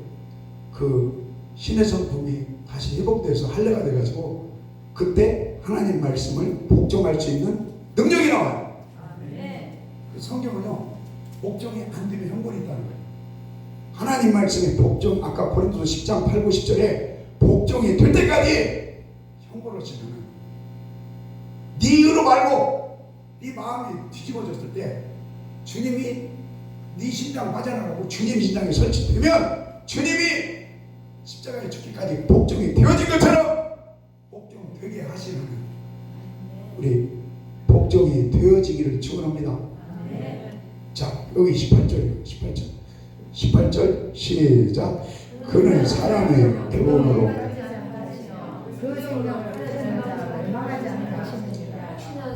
그 신의 성품이 다시 회복돼서 할례가 돼가지고 그때 하나님 말씀을 복종할 수 있는 능력이 나와요. 그 성경은요, 복종이 안 되면 형벌이 있다는 거예요. 하나님 말씀에 복종, 아까 고린도서 10장 8, 9, 10절에 복종이 될 때까지 형벌을 주면 네 의로 말고 네 마음이 뒤집어졌을 때 주님이 네 심장 빠져나가고 주님 심장에 설치되면 주님이 십자가에 죽기까지 복종이 되어진 것처럼 복종되게 하시는 우리 복종이 되어지기를 축원합니다. 자, 여기 18절이에요. 18절 시작. 그는 사람의 교훈으로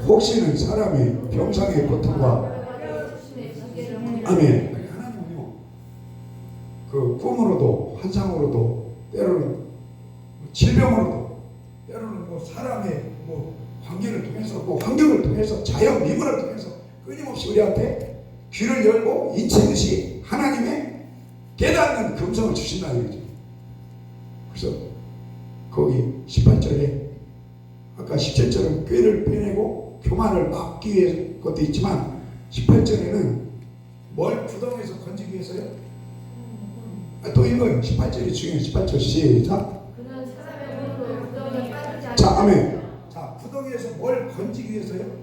혹시는 사람의 병상의 고통과 아멘. 하나님은요, 그 꿈으로도 환상으로도 때로는 질병으로도 때로는 뭐 사람의 뭐 관계를 통해서 뭐 환경을 통해서 자연 미문을 통해서 끊임없이 우리한테 귀를 열고 인치듯이 하나님의 깨닫는 금성을 주신다 이거죠. 그래서 거기 18절에 아까 17절은 꾀를 빼내고 교만을 막기 위해 것도 있지만 18절에는 뭘 구덩이에서 건지기 위해서요? 또 읽어요. 18절이 중요해요. 18절 시작. 그는 사람의 몸으로 구덩이에 빠지지 않게 자, 아멘. 자, 구덩이에서 뭘 건지기 위해서요?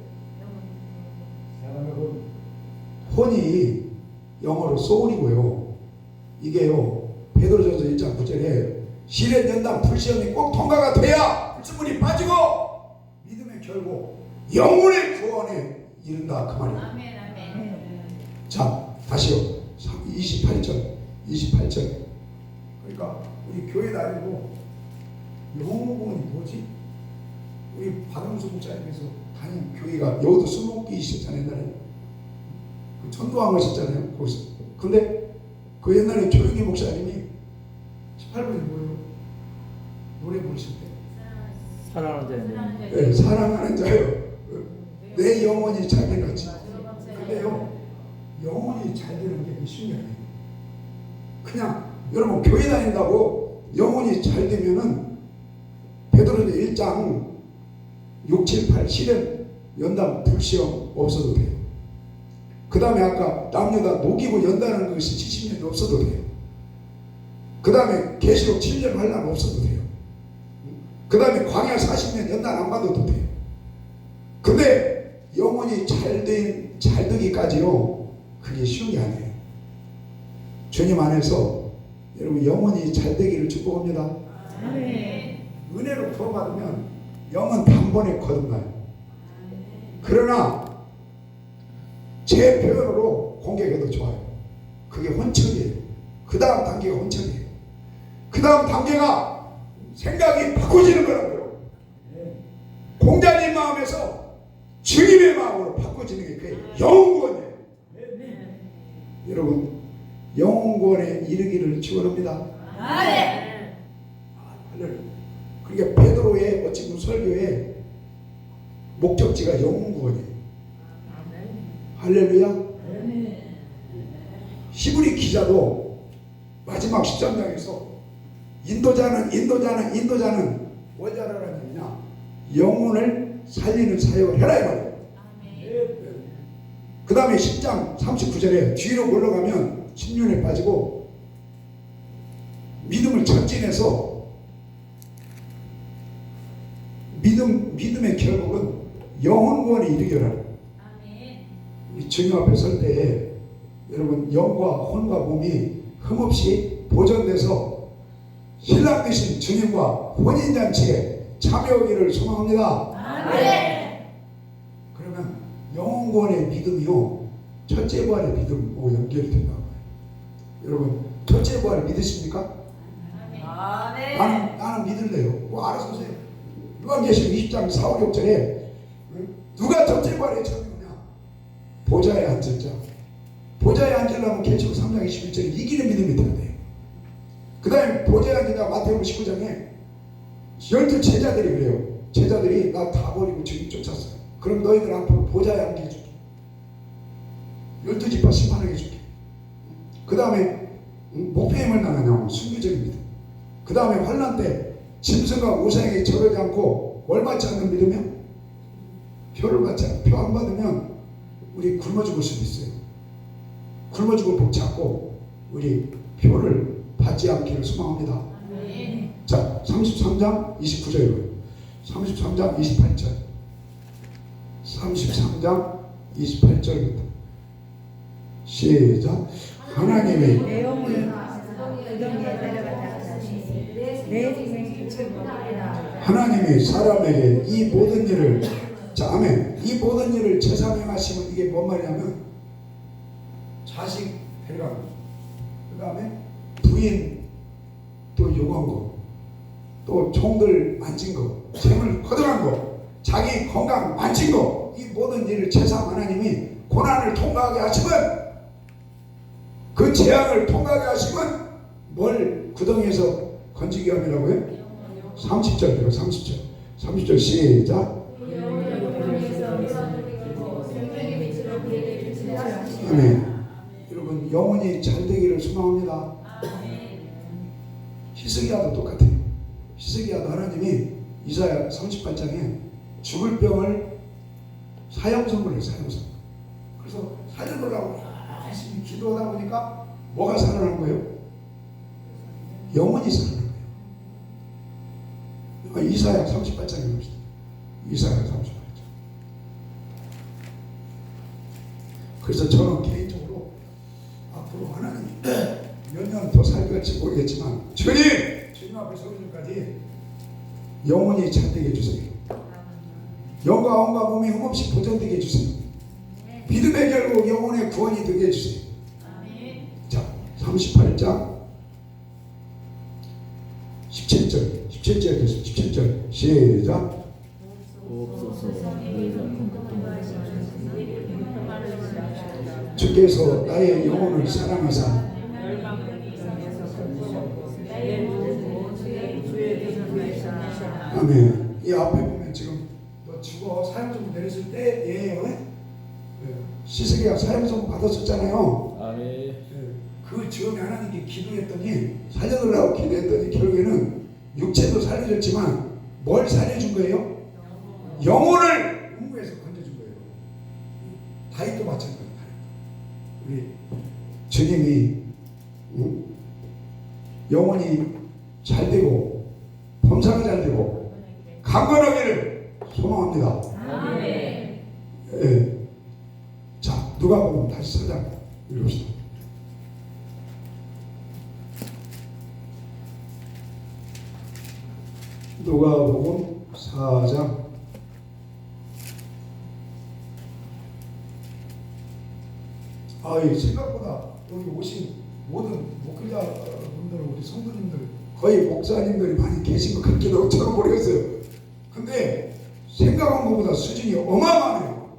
혼이 영어로 소울이고요. 이게요, 베드로전서 1장 9절에 시련 연단 불시험이 꼭 통과가 돼야 불순물이 빠지고 믿음의 결국 영혼의 구원에 이른다 그 말이에요. 아멘 아멘. 자, 다시요. 28절. 그러니까 우리 교회 다니고 영혼이 뭐지? 우리 박영수 목사님께서 다닌 교회가 여기도 수목기 있었잖아요. 옛날에 그 전도왕 하셨잖아요. 거기서. 근데 그 옛날에 조용히 목사님이 18번이 뭐예요? 노래 부르실 때 사랑하는 자는 네, 사랑하는 자요. 내 영혼이 잘 되겠지. 근데요, 영혼이 잘 되는 게 쉬운 게 아니에요. 그냥 여러분 교회 다닌다고 영혼이 잘 되면은 베드로전서 1장 6, 7, 8 시련 연단 불시험 없어도 돼요. 그 다음에 아까 남녀 다 녹이고 연다는 것이 70년이 없어도 돼요. 그 다음에 계시록 7년 환란 없어도 돼요. 그 다음에 광야 40년 연단 안 받아도 돼요. 근데 영혼이 잘 되기까지요, 그게 쉬운 게 아니에요. 주님 안에서 여러분 영혼이 잘 되기를 축복합니다. 아멘. 은혜로 구원받으면 영은 단번에 거듭나요. 그러나 제 표현으로 공격해도 좋아요. 그게 혼철이에요. 그 다음 단계가 혼철이에요. 그 다음 단계가 생각이 바꿔지는 거라고요. 공자님 마음에서 주님의 마음으로 바꿔지는 게 그게 영구원이에요. 여러분 영구원에 이르기를 축원합니다. 아멘. 그러니까 베드로의 어찌 설교의 목적지가 영구원이에요. 할렐루야. 히브리 기자도 마지막 13장에서 인도자는 원자라는 얘기냐, 영혼을 살리는 사역을 해라 이 말이에요. 그 다음에 10장 39절에 뒤로 올라가면 10년에 빠지고 믿음을 전진해서 믿음의 결국은 영혼구원에 이르게라. 이 주님 앞에 설 때에 여러분 영과 혼과 몸이 흠없이 보존돼서 신랑 되신 주님과 혼인잔치에 참여하기를 소망합니다. 아멘. 그러면 영혼구원의 믿음이요, 첫째 부활의 믿음하고 연결이 된다고 해요. 여러분 첫째 부활을 믿으십니까? 아멘. 나는 믿을래요. 뭐 알아서 하세요. 요한계시록 20장 4, 5, 6절에 누가 첫째 부활에 참여하냐? 보좌에 앉을 자. 보좌에 앉으려면 계시록 3장 21절에 이기는 믿음이 돼야 돼요. 그 다음에 보좌에 앉으냐, 마태복음 19장에 12 제자들이 그래요. 제자들이 나 다 버리고 주님 쫓았어요. 그럼 너희들 앞으로 보좌에 앉게 해줄게. 12지파 심판하게 해줄게. 그 다음에 목표임을 나가냐고 순교적인 믿음. 그 다음에 환난 때 짐승과 우상에게 절하지 않고 뭘 받지 않는 믿음이요? 표를 받지 않고, 표 안 받으면 우리 굶어 죽을 수도 있어요. 굶어 죽을 복 찾고 우리 표를 받지 않기를 소망합니다. 자, 33장 29절이고요. 33장 28절. 33장 28절입니다. 시작. 하나님이 내 영혼을 구덩이에 내려갔다 다시 내 생명이 천국이라. 하나님이 사람에게 이 모든 일을, 자, 아멘. 이 모든 일을 제사 행하시면 이게 뭔 말이냐면 자식 데려간 거, 그 다음에 부인 또 요구한 거, 또 종들 만진 거, 재물 거둬간 거, 자기 건강 만진 거, 이 모든 일을 제사 하나님이 고난을 통과하게 하시면, 그 재앙을 통과하게 하시면 뭘 구덩이에서 건지게 함이라고요? 30절이요. 30절 시작. 아멘. 여러분 영혼이 잘 되기를 소망합니다. 히스기야도 똑같아요. 히스기야도 하나님이 이사야 38장에 죽을 병을 사형선고를 해요. 사형선고. 그래서 살려달라고 열심히 기도하다 보니까 뭐가 살아난 거예요? 영혼이 살아난 거예요. 이사야 38장에 봅시다. 이사야 38장. 그래서 저는 개인적으로 앞으로 하나님이 몇 년 더 살 걸지 모르겠지만 주님 앞에 서기 전까지 영혼이 잘되게 해주세요. 영과 영과 몸이 흠없이 보존되게 해주세요. 믿음의 결국 영혼의 구원이 되게 해주세요. 자, 38장 17절 17절 시작. 없어서 너희가 큰 고통을 주께서 나의 영혼을 사랑하사 아멘. 이 앞에 보면 지금 너 죽어 사형선고 내렸을 때예요. 시스기야 사형선고 받았었잖아요. 아멘. 그 즈음에 하나님께 기도했더니 살려달라고 기도했더니 결국에는 육체도 살려줬지만 뭘 살려준 거예요? 영혼을 음부에서 건져준 거예요. 다윗도 마찬가지예요. 우리 주님이 영혼이 잘 되고 범사가 잘 되고 강건하기를 소망합니다. 아멘. 예. 자, 누가복음 다시 4장 읽읍시다. 누가복음 4장 이 생각보다 여기 오신 모든 목회자분들 우리 성도님들 거의 목사님들이 많이 계신 것 같기도 하고 저는 모르겠어요. 근데 생각한 것보다 수준이 어마어마해요.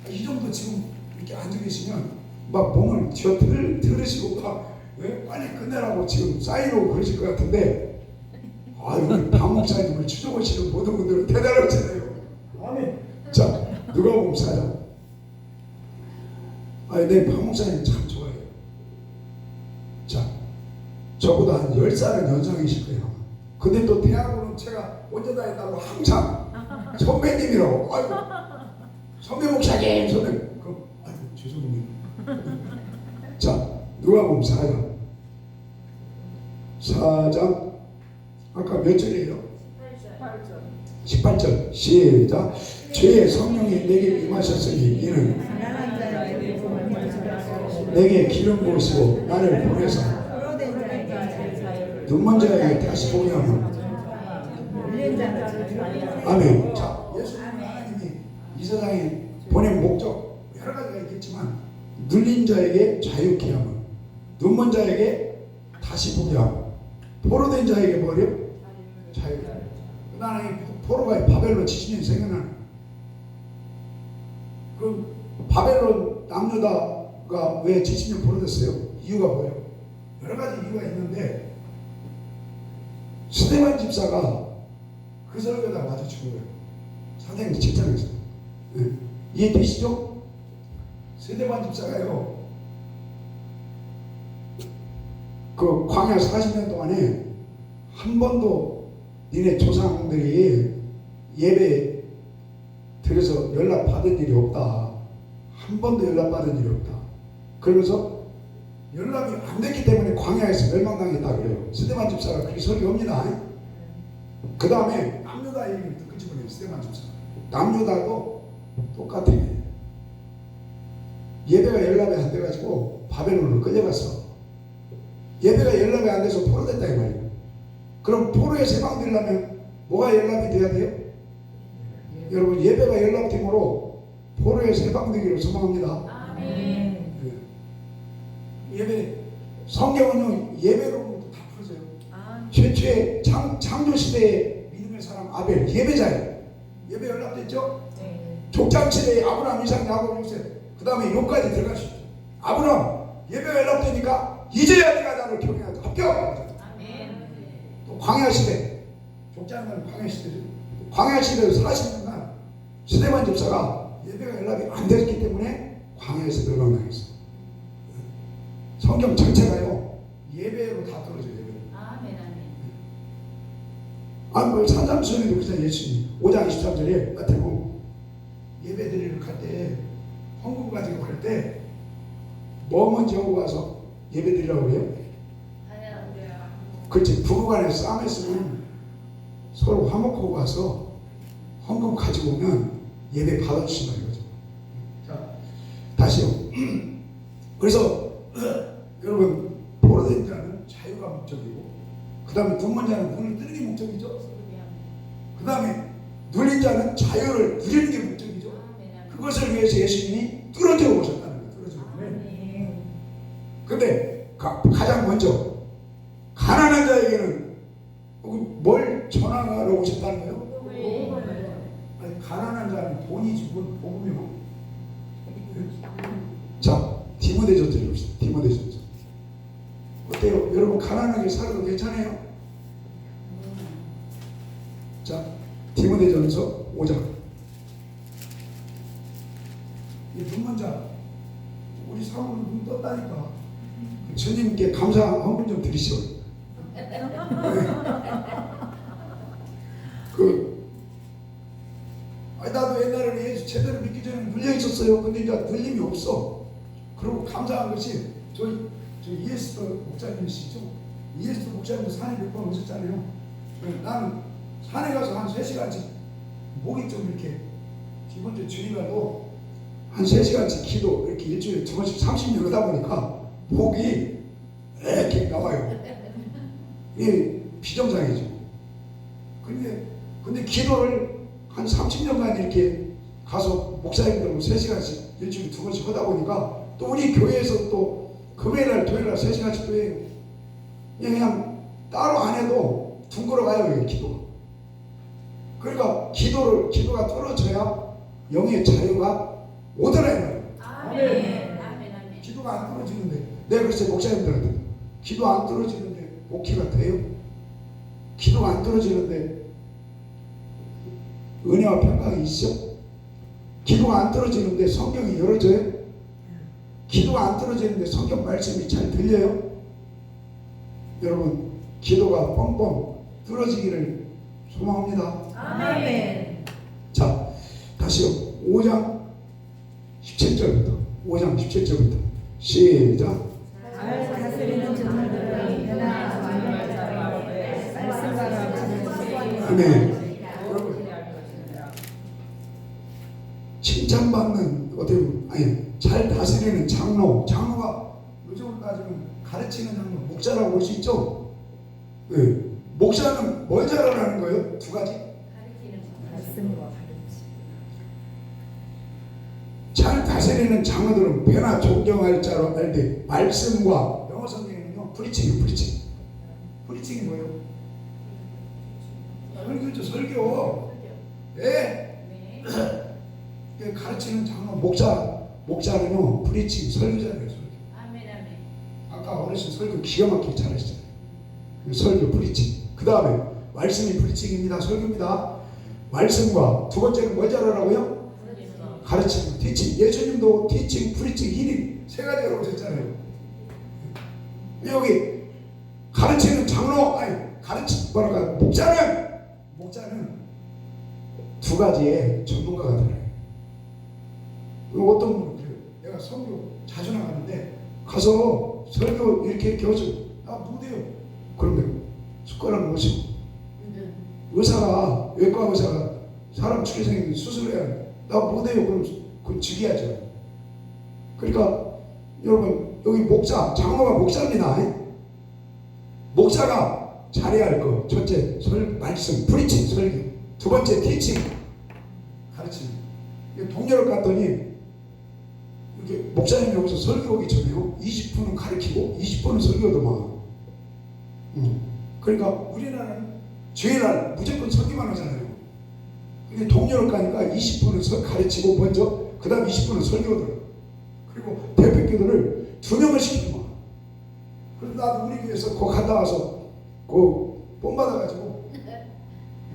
이 정도 지금 이렇게 앉아 계시면 막 몸을 쥐어 들으시고 막 빨리 끝내라고 지금 쌓이고 그러실 것 같은데 우리 박 목사님을 추종하시는 모든 분들은 대단하잖아요. 아멘. 자, 누가복음 4장. 내 박 목사님 참 좋아해요. 자, 저보다 한 10살은 연상이실 거예요. 근데 또 대학으로는 제가 언제 다녔다고 항상 선배님이라고. 선배 목사님, 선배. 그럼 죄송합니다. 자, 누가복음 4장. 4장 아까 몇 절이에요? 18절 시작. 주의 성령이 내게 임하셨으니 이는 내게 기름 부으시고 나를 보내사 눈먼 자에게 다시 보게 하면 아멘. 자, 예수님 하나님이 이 세상에 보낸 목적 여러 가지가 있겠지만 눌린 자에게 자유케 하면 눈먼 자에게 다시 보게 하면 포로된 자에게 뭐래요? 자유. 나는 포로가 바벨론 70년이 생겨나는 그 바벨론 남유다가 왜 70년 포로됐어요? 이유가 뭐예요? 여러 가지 이유가 있는데 스데반 집사가 그 설교다 맞아 죽은 거예요. 사도행전 7장에서. 이해되시죠? 스데반 집사가요 그 광야 40년 동안에 한 번도 니네 조상들이 예배 드려서 연락 받은 일이 없다. 한 번도 연락 받은 일이 없다. 그러면서 연락이 안 됐기 때문에 광야에서 멸망당했다 그래요. 스데반 집사가 그렇게 설교합니다. 그 다음에 남유다 얘기를 또 끄집어내요. 스데반 집사. 남유다도 똑같아요. 예배가 연락이 안 돼가지고 바벨론으로 끌려갔어. 예배가 연락이 안 돼서 포로됐다 이 말이에요. 그럼 포로에서 해방되려면 뭐가 연락이 돼야 돼요? 여러분 예배가 연락됨으로 포로에서 해방되기를 소망합니다. 아멘. 예배 성경은요 예배로부터 다 풀어져요. 최초의 창조시대의 믿음의 사람 아벨 예배자예요. 예배 연락됐죠? 족장시대의 아브라함 이삭 야곱 요셉 그 다음에 요까지 들어갈 수 있죠. 아브라함 예배가 연락되니까 이제야 네가 나를 경외하자 합격. 또 광야시대 족장은 광야시대죠. 광야시대에서 40년간 스데반 집사가 예배가 연락이 안 됐기 때문에 광야에 방에서 늘어나겠어. 성경 전체가요 예배로 다 떨어져요. 예배. 아멘 아멘. 뭐 산상수훈에도 그냥 예수님 5장 23절에 마태복음 예배 드리러 갈 때 헌금 가지고 갈 때 뭐 먼저 하고 와서 예배 드리라고 그래요? 그렇지. 부부간에 싸움이 있으면 서로 화목하고 와서 헌금 가지고 오면 예배 받아주신다 이거죠. 자, 다시요. 그래서 여러분 포로된 자는 자유가 목적이고 그 다음에 눈먼 자는 눈을 뜨는 게 목적이죠. 그 다음에 눌린 자는 자유를 누리는 게 목적이죠. 그것을 위해서 예수님이 뚫어져 오셨다는 거예요. 뚫어져 오면. 근데 가장 먼저 가난한 자에게는 뭘 전하러 오셨다는 거예요? 아니, 가난한 자는 돈이지 뭘 복음이요. 자, 디모데전서 읽읍시다. 디모데전서. 어때요? 여러분 가난하게 살아도 괜찮아요? 자, 디모데전서 5장. 이 눈먼 자, 우리 사모는 눈 떴다니까. 주님께 감사 헌금 좀 드리시오. 나도 옛날에는 예수 제대로 믿기 전에 눌려 있었어요. 근데 이제 눌림이 없어. 그리고 감사한 것이 저 이에스터 목사님이시죠? 이에스터 목사님도 산에 몇 번 오셨잖아요. 나는 산에 가서 한 3시간씩 목이 좀 이렇게 기본적으로 주일날도 한 3시간씩 기도 이렇게 일주일에 2번씩 30년 하다 보니까 목이 이렇게 나와요. 이게 비정상이죠. 근데 기도를 한 30년간 이렇게 가서 목사님들하고 3시간씩 일주일에 2번씩 하다 보니까 또 우리 교회에서 또 금요일날 토요일날 3시간씩 또 해요. 그냥 따로 안 해도 둥그러 가요. 이게 기도가. 그러니까 기도가 떨어져야 영의 자유가 오더라 이 말이에요. 아멘. 기도가 안 떨어지는데 내가 글쎄 목사님들한테 기도 안 떨어지는데 목회가 돼요? 기도가 안 떨어지는데 은혜와 평강이 있어? 기도가 안 떨어지는데 성경이 열어져요? 기도가 안 떨어지는데 성경 말씀이 잘 들려요? 여러분 기도가 뻥뻥 뚫어지기를 소망합니다. 아멘. 자, 다시요. 5장 17절부터 5장 17절부터 시작. 잘 다스리는 자들은 변화 말씀과 같은 아멘. 여러분 칭찬받는 어떻게 보면 아니 잘 다스리는 장로가 요즘으로 따지면 가르치는 장로 목사라고 볼 수 있죠. 네. 목사는 뭘 잘하라는 거예요? 2가지. 말씀과 잘 다스리는 장로들은 배나 존경할 자로 알되 말씀과 영어 성경에는요 프리칭이 뭐예요? 설교죠. 설교. 네. 가르치는 장로 목사는요 프리칭 설교자예요. 설교. 아까 어르신 설교 기가 막히게 잘하시잖아요. 설교 프리칭. 그 다음에 말씀이 프리칭입니다. 설교입니다. 말씀과 2번째는 뭘 잘하라고요? 가르치는 티칭. 예수님도 티칭, 프리칭, 힐링 3가지라고 하셨잖아요. 여기 가르치는 장로 목사는 2가지의 전문가가 되어요. 어떤 분은 그래요. 내가 설교 자주 나가는데 가서 설교 이렇게 하죠. 나 못해요. 그러면 숟가락 놓으시고 외과 의사가 사람 죽게 생긴 수술해야 해. 나 못해요. 그럼 그건 즉위하죠. 그러니까 여러분 여기 장로가 목사입니다. 목사가 잘해야 할 거. 첫째 말씀 프리칭 설교. 2번째 티칭 가르치는. 동료를 갔더니 이렇게 목사님이 여기서 설교하기 전에요 20분은 가르치고 20분은 설교하더만. 그러니까 우리나라는 주일날 무조건 설교만 하잖아요. 근데 동료를 가니까 20분은 가르치고 먼저 그 다음 20분은 설교하더라고요. 그리고 대표기도를 2명을 시키더만. 그래서 나도 우리 교회에서 그거 갔다 와서 뽕 받아가지고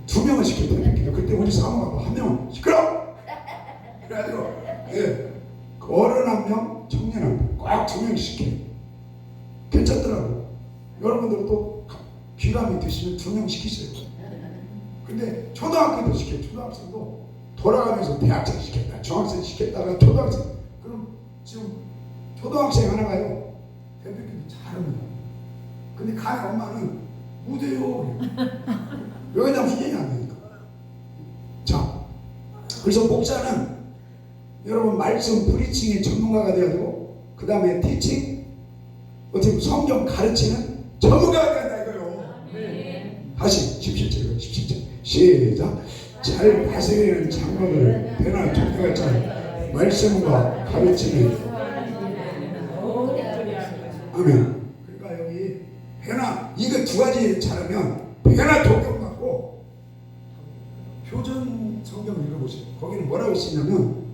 2명을 시켰 대표기도. 그때 우리 사모가 1명 시끄러! 그래가지고 어른 한 명, 청년 한 명, 꼭 두 명씩 해. 괜찮더라고. 여러분들도 귀감이 되시면 두 명 시키세요. 근데 초등학교도 시켜요. 초등학생도 돌아가면서 대학생 시켰다, 중학생 시켰다가 초등학생. 그럼 지금 초등학생 하나가요, 대표님이 잘합니다. 근데 가네 엄마는 못해요. 왜냐면 훈련이 안 되니까. 자, 그래서 목사는 여러분 말씀 프리칭의 전문가가 돼야 되고, 그 다음에 티칭, 어떻게 보면 성경 가르치는 전문가가 된다 이거요. 다시 17절, 17절 시작. 잘 다스리는 장로들 배나 종교가 잘 말씀과 가르치는. 아멘. 그러니까 여기 배나 이거 두 가지 잘하면 배나 존경받고, 표준 성경을 읽어보세요. 거기는 뭐라고 쓰냐면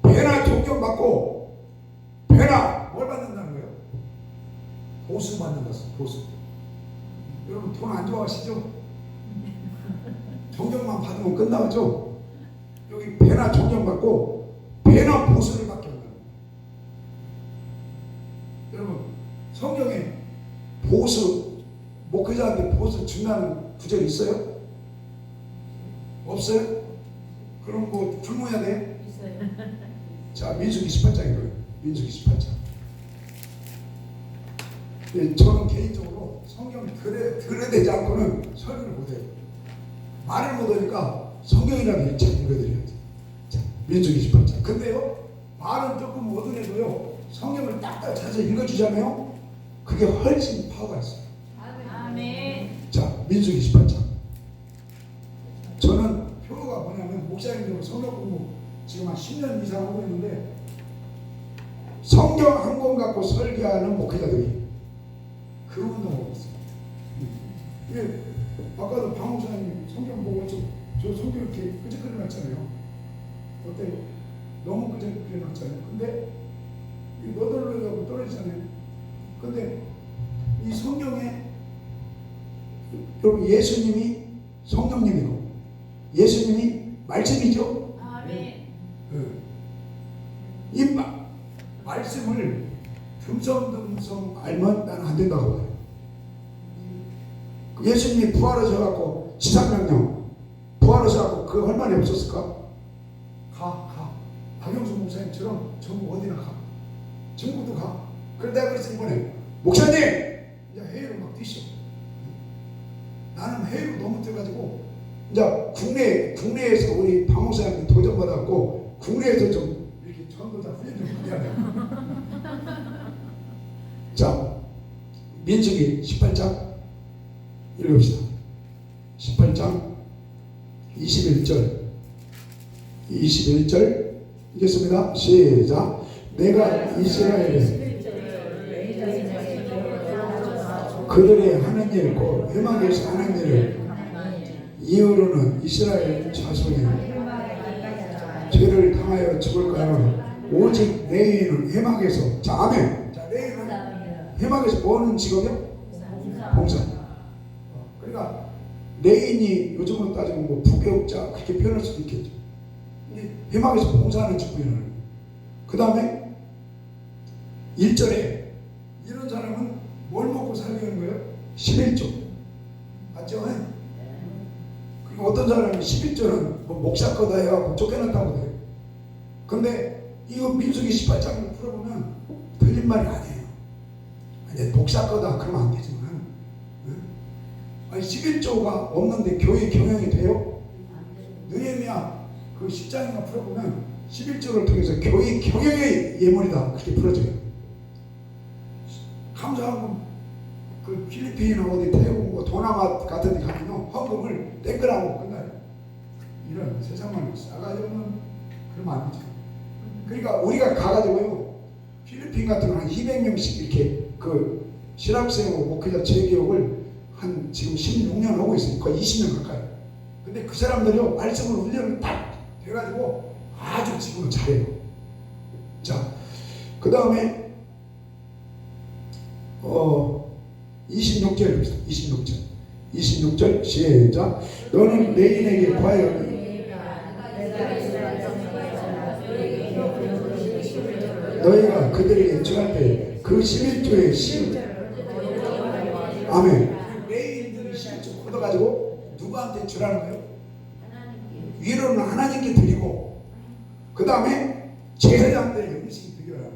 배나 존경받고 배나 뭘 받는다는 거예요? 보수 받는다. 보수. 여러분 돈 안 좋아하시죠? 존경만 받으면 끝나죠? 여기 배나 존경받고 배나 보수를 받게 한다. 여러분 성경에 보수, 목회자한테 보수 준다는 구절이 있어요? 없어요? 그럼 뭐 굶어야 돼? 자, 민수기 18장이에요. 민수기 18장. 저는 개인적으로 성경을 들여대지 않고는 설교를 못해요. 말을 못하니까 성경이라도 잘 읽어드려야지. 자, 민수기 18장. 근데요, 말은 조금 어두해도요, 성경을 딱딱 찾아서 읽어주잖아요. 그게 훨씬 파워가 있어요. 아멘. 자, 민수기 18장. 저는 표가 뭐냐면, 목사님들 성경 공부 지금 한 10년 이상 하고 있는데, 성경 한 권 갖고 설교하는 목회자들이 그런 운동하고 있어요. 이게 아까도 방 목사님 성경 보고 저 성경 이렇게 끄적거려 놨잖아요. 어때요? 너무 끄적거려 놨잖아요. 근데 너덜너덜하고 떨어지잖아요. 근데 이 성경에 여러분 예수님이 성령님이고 예수님이 말씀이죠. 아멘. 이 말씀을 듬성듬성 알면 나는 안 된다고 봐요. 예수님이 부활하셔갖고 지상명령 부활하셔갖고 그 할 말이 없었을까? 가 박영수 목사님처럼 전국 어디나 가, 전국도 가. 그러다 그래서 이번에 목사님 이제 해외로 막 뛰셔. 나는 해외로 너무 뛰어가지고 이제 국내에서 우리 박 목사님한테 도전 받았고 국내에서 좀 이렇게 전도자 훈련 좀 해야 돼. 자, 민수기 18장 읽읍시다. 18장 21절 읽겠습니다. 시작. 내가 이스라엘에 그들의 하는 일 곧 회막에서 하는 일을 이후로는 이스라엘 자손이 죄를 당하여 죽을까요? 오직 레위인은 회막에서. 자, 아멘. 자, 레위인은 회막에서 뭐 하는 직업이요? 봉사. 그러니까 레인이 요즘으로 따지면 뭐 부교육자 그렇게 표현할 수도 있겠죠. 근데 회막에서 봉사하는 직분이라는 거예요. 그 다음에 1절에 이런 사람은 뭘 먹고 살려는 거예요? 11조. 맞죠? 그리고 어떤 사람은 11조는 뭐 목사 거다 해갖고 쫓겨났다고 해요. 근데 이거 민수기 18장을 풀어보면 틀린 말이 아니에요. 아니, 목사 거다 그러면 안 되지만, 아니 11조가 없는데 교회 경영이 돼요? 느헤미야 그 10장인가 풀어보면 11조를 통해서 교회 경영의 예물이다 그렇게 풀어져요. 감사하고 그 필리핀이나 어디 태국 뭐 도남아 같은 데 가면요 헌금을 땡글하고 끝나요. 이런 세상만 싸가지고는 그러면 안 되죠. 그러니까 우리가 가가지고요 필리핀 같은 건 한 200명씩 이렇게 그 신학생하고 목회자 재교육을 한 지금 16년 하고 있어요. 거의 20년 가까이. 근데 그 사람들이요 말씀을 훈련을 딱 돼가지고 아주 지금은 잘해요. 자, 그 다음에 26절 26절 시작. 너는 레인에게 과연 너희가 그들에게 주할 때 그 11조의 신 아멘. 레위인들이 11조 걷어가지고 누구한테 주라는 거예요? 위로는 하나님께 드리고 그 다음에 제사장들에게 음식이 드려요.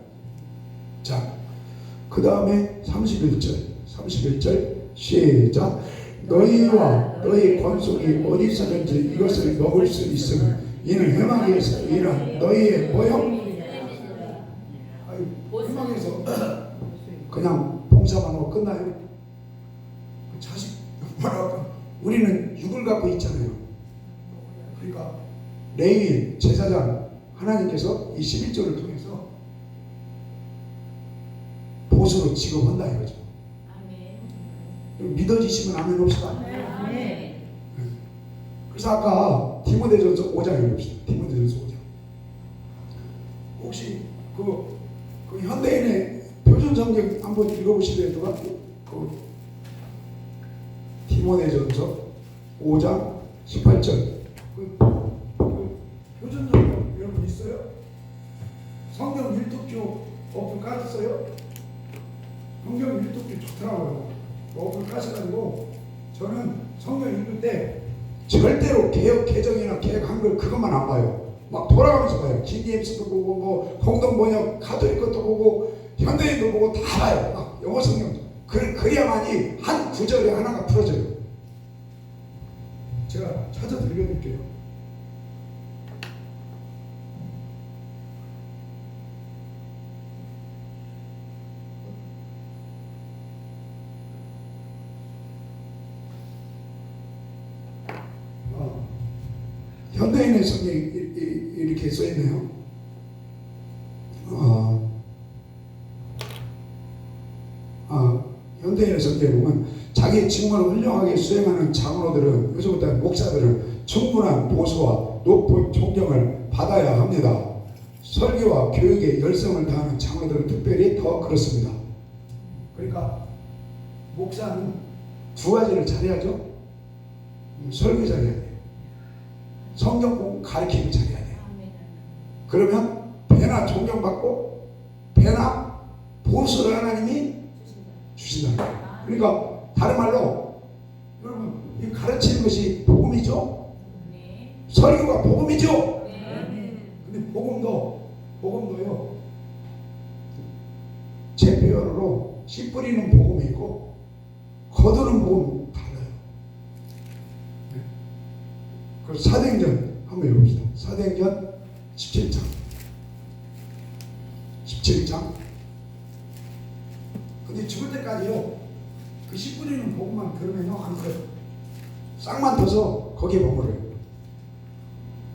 자, 그 다음에 31절 시작. 너희와 너희 권속이 어디서든지 이것을 먹을 수 있으면 이는 회막에서 이는 너희의 뭐요? 회막에서 그냥 봉사만 하고 끝나요? 자식 뭐랄까 우리는 육을 갖고 있잖아요. 그러니까 레위 제사장 하나님께서 이 11조를 통해서 보수로 지급한다 이거죠. 믿어지시면 아멘 합시다. 그래서 아까 디모데전서 5장 읽읍시다. 디모데전서 5장. 혹시 그 현대인의 표준 성경 한번 읽어보실래요? 누가? 디모데전서 5장 18절. 표준 성경 여러분 있어요? 성경 일독교 어플 깔았어요? 성경 일독교 좋더라고요. 어플 까셔가지고 저는 성경 읽을 때 절대로 개역 개정이나 개역 한글 그것만 안 봐요. 막 돌아가면서 봐요. GDMS도 보고 뭐 공동 번역 가톨릭 것도 보고 현대인도 보고 다 봐요. 막 영어 성경 그래야만이 한 구절에 하나가 풀어져요. 제가 찾아 들려드릴게요. 현대인의 성경이 이렇게 써있네요. 현대인의 성경에 보면 자기 직무를 훌륭하게 수행하는 장로들은 요즘부터 목사들은 충분한 보수와 높은 존경을 받아야 합니다. 설교와 교육에 열성을 다하는 장로들은 특별히 더 그렇습니다. 그러니까 목사는 두 가지를 잘해야죠. 설교 잘해야 돼요. 성경 공부 가르치기 잘해야 돼요. 그러면 배나 존경받고 배나 보수를 하나님이 주신다. 그러니까 다른 말로 여러분 이 가르치는 것이 복음이죠. 설교가 복음이죠. 근데 복음도요 제 표현으로 씨 뿌리는 복음이 있고 거두는 복음 달라요. 그래서 사도행전 한번 읽어봅시다. 사도행전 17장 근데 죽을 때까지요 그 씨 뿌리는 복음만 들으면요 안 커요. 싹만 터서 거기에 머물러요.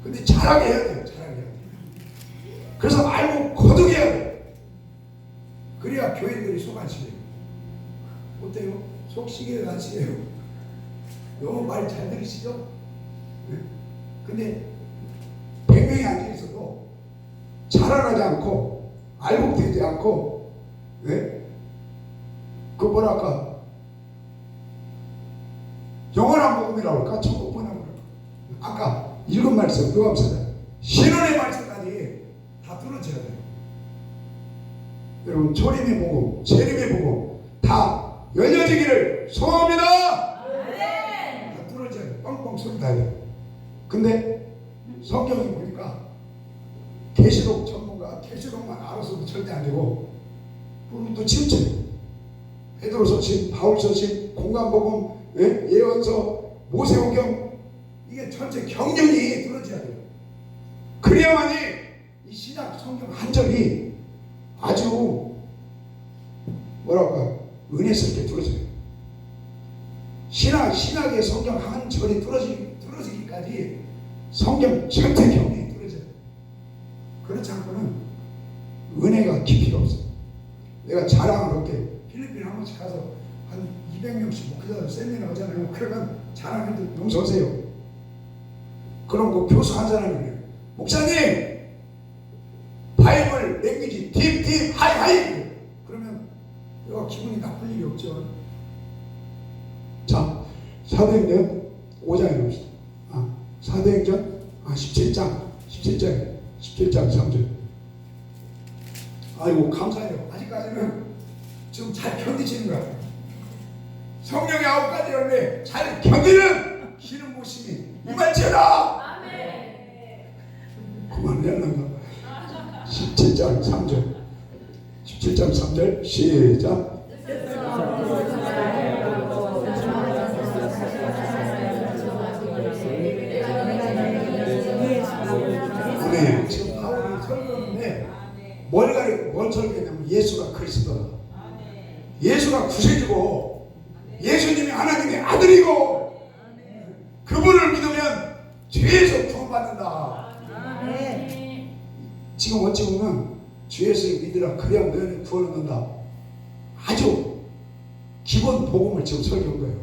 근데 잘하게 해야 돼요. 잘하게 해야 돼요. 그래서 알고 거두게 해야 돼요. 그래야 교인들이 속 안 시려요. 어때요? 속 시계가 안 시려요. 너무 말 잘 들으시죠? 네? 근데 100명이 앉아있어도 자라나지 않고 알복되지 않고 네? 그 뭐랄까 영원한 복음이라고 할까? 천국문이라고 할까? 아까 읽은 말씀 누가복음 신원의 말씀까지 다 들어줘야 돼요. 여러분 초림의 복음, 재림의 복음 다 열려지기를 소원합니다. 다 들어줘야 돼요. 뻥뻥 소리 다 해요. 근데 성경에 보니까 계시록 전문가 계시록만 알아서도 절대 안 되고 그럼 또 치우쳐요. 베드로 서신, 바울 서신, 공간복음, 예언서, 모세오경 이게 전체 경륜이 들어져야 돼요. 그래야만이 이 신약 성경 한 절이 아주 뭐랄까 은혜스럽게 들어져요. 신약의 성경 한 절이 들어지기까지 성경 전체 경륜이 들어져요. 그렇지 않고는 은혜가 깊이가 없어요. 내가 자랑을 할게. 필리핀 한 번씩 가서 한 200명씩 목회자들 세미나 하잖아요. 그러면 자랑해도 용서하세요. 그럼 그 교수 한 사람이 그래요. 목사님 바이블 랭귀지 딥 하이 그러면 내가 기분이 나쁠 일이 없죠. 자 사도행전 5장에 봅시다. 사도행전 17장 3절 아이고 감사해요. 아직까지는 좀 잘 견디시는 것 같아요. 성령의 9가지 열매 잘 견디는 기름 부심이 임할지어다. 그만해야겠나? 17장 3절 17장 3절 시작. 아멘. 지금 바울이 설교하는데 뭘 설교했냐면 예수가 그리스도다. 예수가 구세주고 예수님이 하나님의 아들이고 그분을 믿으면 죄에서 구원받는다. 지금 어찌 보면 죄에서 믿으라 그래야 너희는 구원을 얻는다. 아주 기본 복음을 지금 설교한 거예요.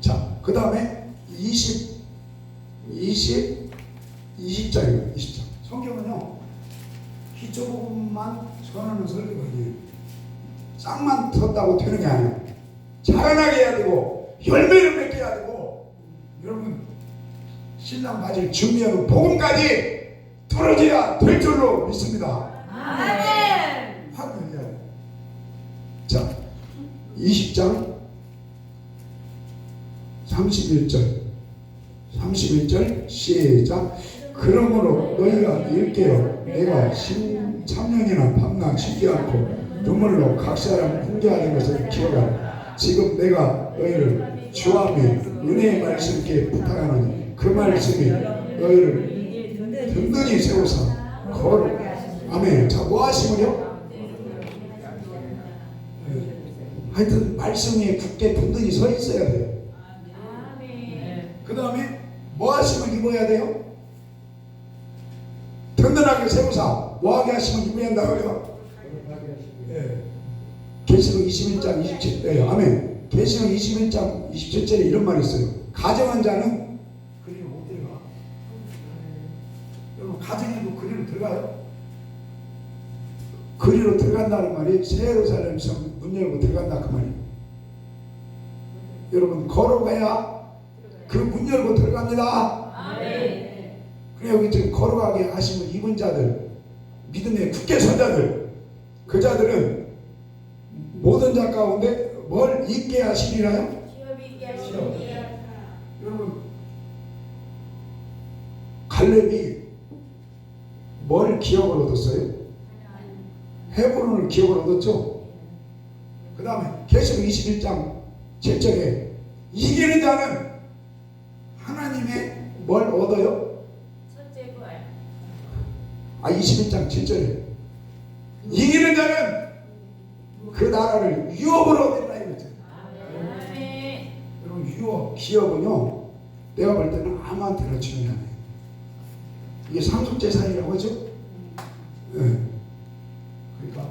자, 그 다음에 20장이에요. 20장. 성경은요 기초 부분만 전하는 설교가 아니에요. 싹만 텄다고 되는 게 아니에요. 자라나게 해야 되고 열매를 맺게 해야 되고 여러분 신랑 맞을 준비하는 복음까지 뚫어져야 될 줄로 믿습니다. 아멘. 확인해야 돼. 자, 20장 31절 시작. 그러므로 너희가 읽게요. 내가 13년이나 밤낮 쉬지 않고 눈물로 각 사람 훈계하는 것을 기억하라. 지금 내가 너희를 주와 및 은혜의 말씀께 부탁하노니 그 말씀이 너희를 든든히 세우사 거룩. 아멘. 자, 뭐 하시면요? 하여튼 말씀에 굳게 든든히 서 있어야 돼요. 그 다음에 뭐 하시면 입어야 돼요? 든든하게 세우사 뭐하게 하시면 입어야 한다고요? 예. 계시록 21장 27절. 아멘. 계시록 21장 27절에 이런 말이 있어요. 가정한 자는 그리로 못 들어가. 여러분 가정에도 그리로 들어가요? 그리로 들어간다는 말이 새 예루살렘에서 문 열고 들어간다 그 말이에요. 여러분 걸어가야 그 문 열고 들어갑니다. 아멘. 그래 여기 지금 걸어가게 하시면 입은 자들, 믿음의 굳게 선 자들, 그 자들은 모든 자 가운데 뭘 잊게 하시리라요? 시험. 여러분 갈렙이 뭘 기억을 얻었어요? 헤브론을 기억을 얻었죠. 그 다음에 계시록 21장 7절에 이기는 자는 하나님의 뭘 얻어요? 첫째 부활. 21장 7절에 이기는 자는 그 나라를 유업으로 얻으리라 이거죠. 여러분 유업, 기업은요 내가 볼 때는 아무한테나 주면 안 돼요. 이게 상속재산이라고 하죠. 네. 그러니까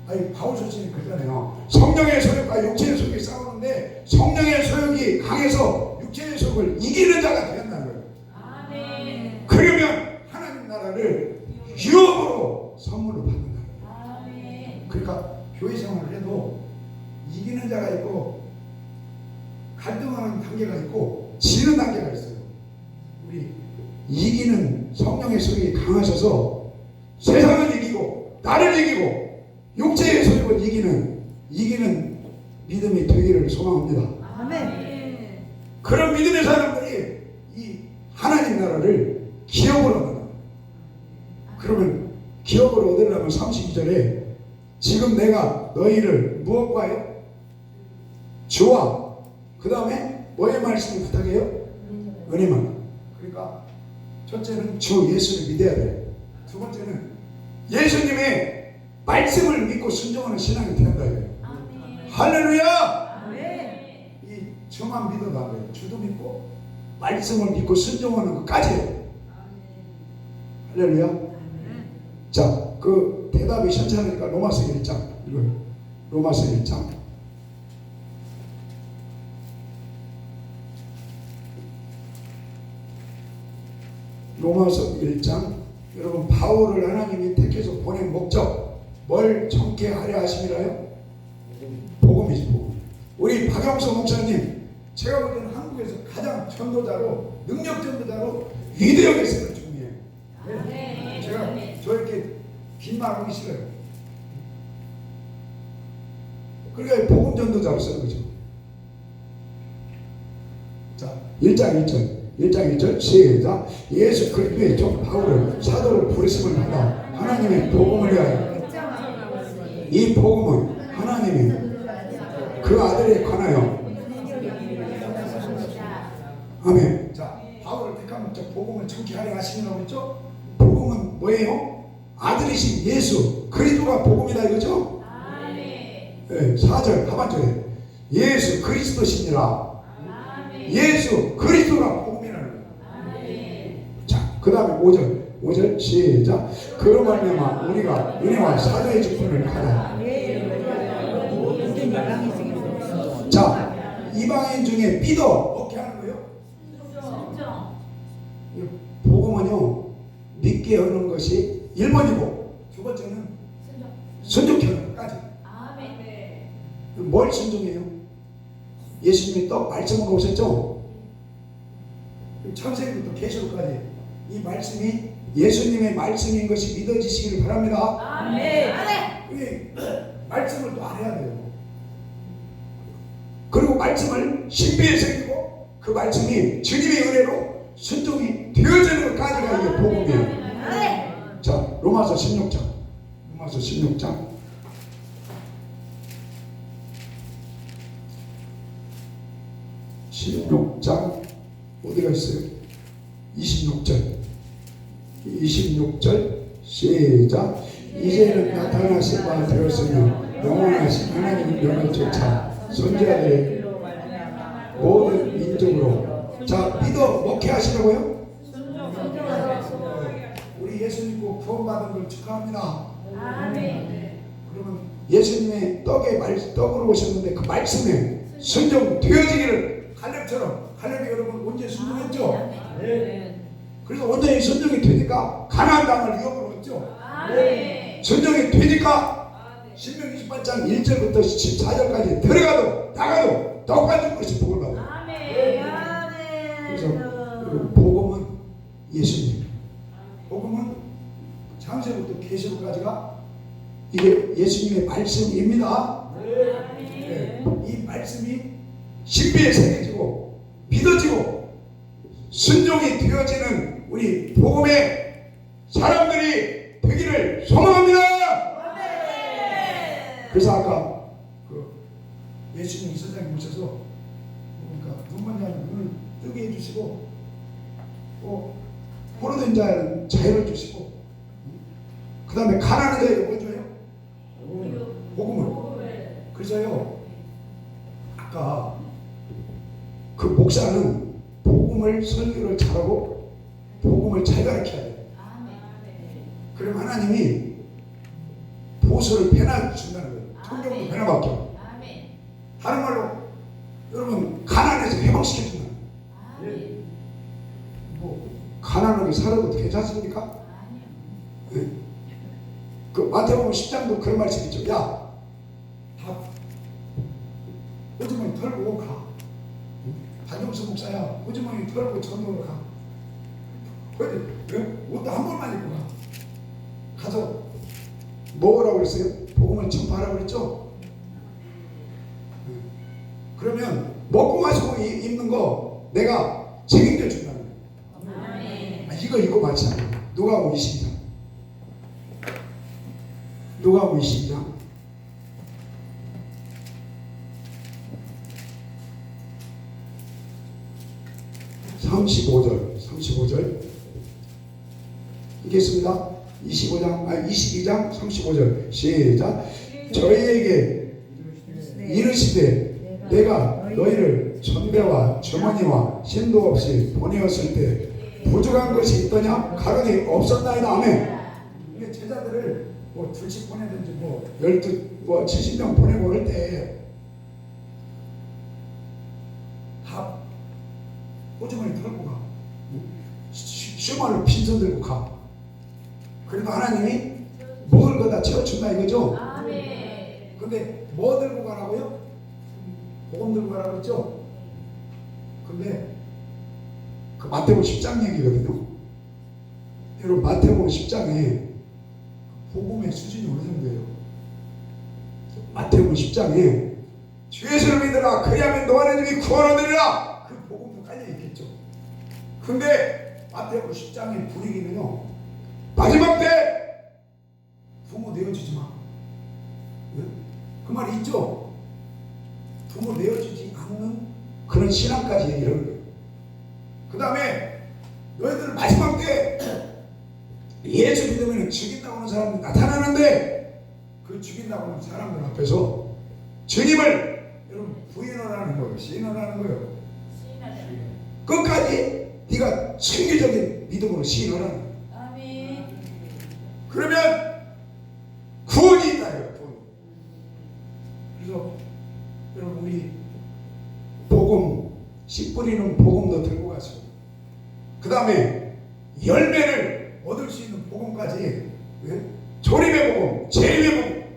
아니 바울 소신이 그러잖아요. 성령의 소욕과 육체의 소욕이 싸우는데 성령의 소욕이 강해서 육체의 소욕을 이기는 자가 되었다는 거예요. 아멘. 그러면 하나님 나라를 유업으로 선물로 받는다. 아멘. 그러니까 교회 생활을 해도 이기는 자가 있고 갈등하는 단계가 있고 지는 단계가 있어요. 우리 이기는 성령의 소욕이 강하셔서 세상을 이기고 나를 이기고 육체의 소욕을 이기는 믿음이 되기를 소망합니다. 아멘. 그런 믿음의 사람들이 이 하나님 나라를 기업으로 얻는다. 그러면 기업으로 얻으려면 32절에 지금 내가 너희를 무엇과요? 주와 그 다음에 뭐의 말씀을 부탁해요? 은혜만. 그러니까 첫째는 주 예수를 믿어야 돼요. 두 번째는 예수님의 말씀을 믿고 순종하는 신앙이 된다 이거예요. 할렐루야. 아멘. 이 저만 믿어도 안 돼요. 주도 믿고 말씀을 믿고 순종하는 것까지 해요. 할렐루야. 아멘. 자, 그 대답이 현찮으니까 로마서 1장 이거예요. 로마서 1장 로마서 1장 여러분 바울을 하나님이 택해서 보낸 목적 뭘 정케하려 하심이라요? 복음이지 복음. 우리 박영수 목사님 제가 볼 때는 한국에서 가장 전도자로 능력 전도자로 위대하게 쓰는 중이에요. 네. 제가 저렇게 빈말하기 싫어요. 그러니까 복음 전도자로 쓰는 거죠. 자, 1장 1절 시작. 예수 그리스도의 종 바울을 사도로 부르심을 받아 하나님의 복음을 위하여, 이 복음은 하나님이 그 아들에 관하여, 아멘. 자, 바울을 택하면 저 복음을 전케하려 하시느라고 했죠. 복음은 뭐예요? 아들이신 예수 그리스도가 복음이다 이거죠. 네, 4절 하반절에 예수 그리스도시니라. 예수 그리스도가 복음이라는 거예요. 자, 그 다음에 5절 시작. 그로 말미암아 우리가 은혜와 사도의 직분을 받아. 자, 이방인 중에 믿어 어떻게 하는 거예요? 복음은요, 믿게 하는 것이 1번이고 두 번째는 순종케 하는 것까지. 뭘 순종해요? 예수님이 또 말씀으로 오셨죠? 창세기부터 계시록까지 이 말씀이 예수님의 말씀인 것이 믿어지시기를 바랍니다. 아멘. 말씀을 또 알아야 돼요. 그리고 말씀을 신비에 새기고 그 말씀이 주님의 은혜로 순종이 되어지는 것까지가 이게 복음이에요. 자, 로마서 16장. 16장 어디가 있어요? 26절 시작. 이제는 나타나신 바 되었으며 영원하신 하나님 영원조차 선지자들의 모든 민족으로. 자, 믿어 먹게 하시라고요? 우리 예수 믿고 구원받은 걸 축하합니다. 그러면 예수님의 떡으로 오셨는데 그 말씀에 순종되어지기를, 갈렙처럼. 갈렙이 여러분 언제 순종했죠? 그래서 온전히 순종이 되니까 가나안 땅을 유업으로 얻죠. 순종이 되니까 신명 28장 1절부터 14절까지 들어가도 나가도 똑같은 것이 복을 받아요. 그래서 여러분, 복음은 예수님, 복음은 창세부터 계시록까지가 이게 예수님의 말씀입니다. 네, 이 말씀이 신비에 새겨지고 믿어지고 순종이 되어지는 우리 복음의 사람들이 되기를 소망합니다. 그래서 아까 그 예수님 선생님 모셔서 그러니까 눈먼 자는 눈을 뜨게 해주시고 또 포로된 자는 자유를 주시고 그 다음에 가난한 자에게 뭐 줘요? 복음을. 그래서요 아까 그 목사는 복음을 설교를 잘하고 복음을 잘 가르쳐야 돼요. 그럼 하나님이 보수를 배나 준다는 거예요. 성경도 배나 맡겨. 다른 말로 여러분 가난해서 회복시켜준다. 뭐 가난하게 살아도 괜찮습니까? 네. 그 마태복음 10장도 그런 말씀 있죠. 야, 다 호주머니 털고 가. 박영수 목사야, 호주머니 털고 전도로 가. 어디 옷도 한 번만 입고 가. 가서 먹으라고 그랬어요? 복음을 전파하라고 그랬죠? 그러면 먹고 마시고 입는 거 내가 책임져 준다는 거예요. 이거 입고 마시자. 누가복음 22장. 누가복음 22장. (35절) 읽겠습니다. 22장 35절 시작. 저희에게 이르시되 내가 너희를 전배와 주머니와 신도 없이 보내었을 때 부족한 것이 있더냐? 가론이 없었나이다. 아멘. 이게 제자들을 뭐 둘씩 보내든지 뭐 70명 보내고 그럴 때 다 호주머니 털고 가. 슈마를 빈손 들고 가. 그래도 하나님이 먹을 거 다 채워준다 이거죠? 근데 뭐 들고 가라고요? 복음 들고 가라고 했죠? 근데 그 마태복음 10장 얘기거든요. 여러분 마태복음 10장에 복음의 수준이 어느 정도예요? 마태복음 10장에 주 예수를 믿으라 그리하면 너와 내 집이 구원 얻으리라 그 복음도 깔려 있겠죠. 근데 마태복음 10장의 분위기는요, 마지막 때 부모 내어주지 마. 그 말이 있죠. 부모 내어주지 않는 그런 신앙까지 얘기를 하는 거예요. 그 다음에 너희들 마지막 때 예수 믿으면 죽인다고 하는 사람이 나타나는데 그 죽인다고 하는 사람들 앞에서 주님을 여러분 부인을 하는 거예요. 시인을 하는 거예요. 끝까지 네가 순교적인 믿음으로 시인을 하는 거예요. 아멘. 그러면 구원이 있다 이거예요. 구원. 그래서 여러분 우리 복음 씨 뿌리는 복음도 들고 가시고 그 다음에 열매를 얻을 수 있는 복음까지 조림의 복음, 재림의 복음,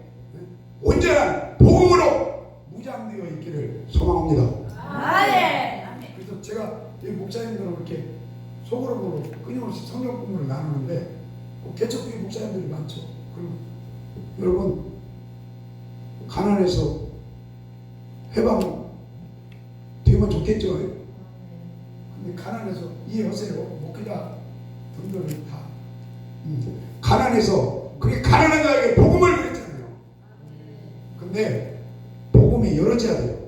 온전한 복음으로 무장되어 있기를 소망합니다. 아멘. 그래서 제가 이 목사님들하고 이렇게 속으로 끊임없이 성경 공부를 나누는데 개척교회 목사님들이 많죠. 그럼 여러분 가난해서 해방 되면 좋겠죠. 근데 가난해서 이해하세요. 목회자 분들은 다 가난해서 그렇게 가난한 자에게 복음을 그랬잖아요. 근데 복음이 열어져야 돼요.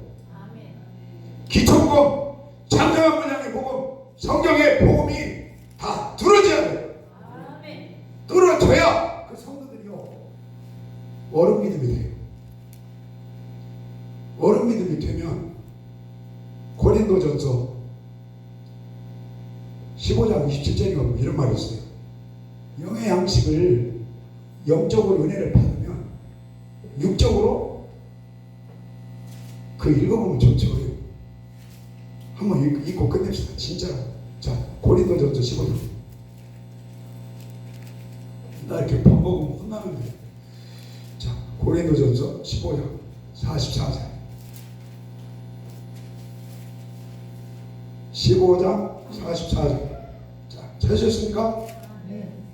기초복음, 장성한 문양의 복음, 성경의 복음이 다 들어져야 돼요. 들어져야 그 성도들이요 어른 믿음이 돼요. 어른 믿음이 되면 고린도전서 15장 27절에 보면 이런 말이 있어요. 영의 양식을 영적으로 은혜를 받으면 육적으로 그 읽어보면 좋죠. 한번 읽고 끝냅시다. 진짜로. 자, 고린도전서 15장. 나 이렇게 밥 먹으면 혼나는데. 자, 고린도전서 15장 44절. 15장 44절. 자, 찾으셨습니까?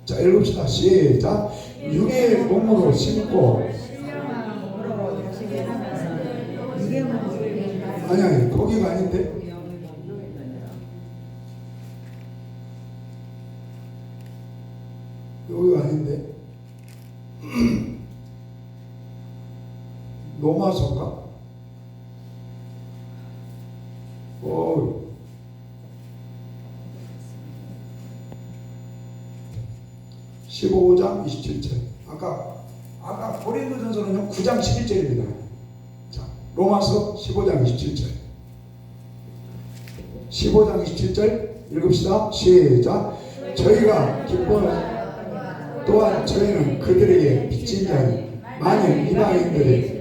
자, 읽읍시다. 시작. 육의 몸으로 심고. 아니, 거기가 아닌데. 여기가 아닌데. 로마서인가? 15장 27절. 아까 고린도전서는요 9장 11절입니다. 자, 로마서 15장 27절. 15장 27절 읽읍시다. 시작. 저희가 기뻐 또한 저희는 그들에게 빚진 자니 만일 이방인들이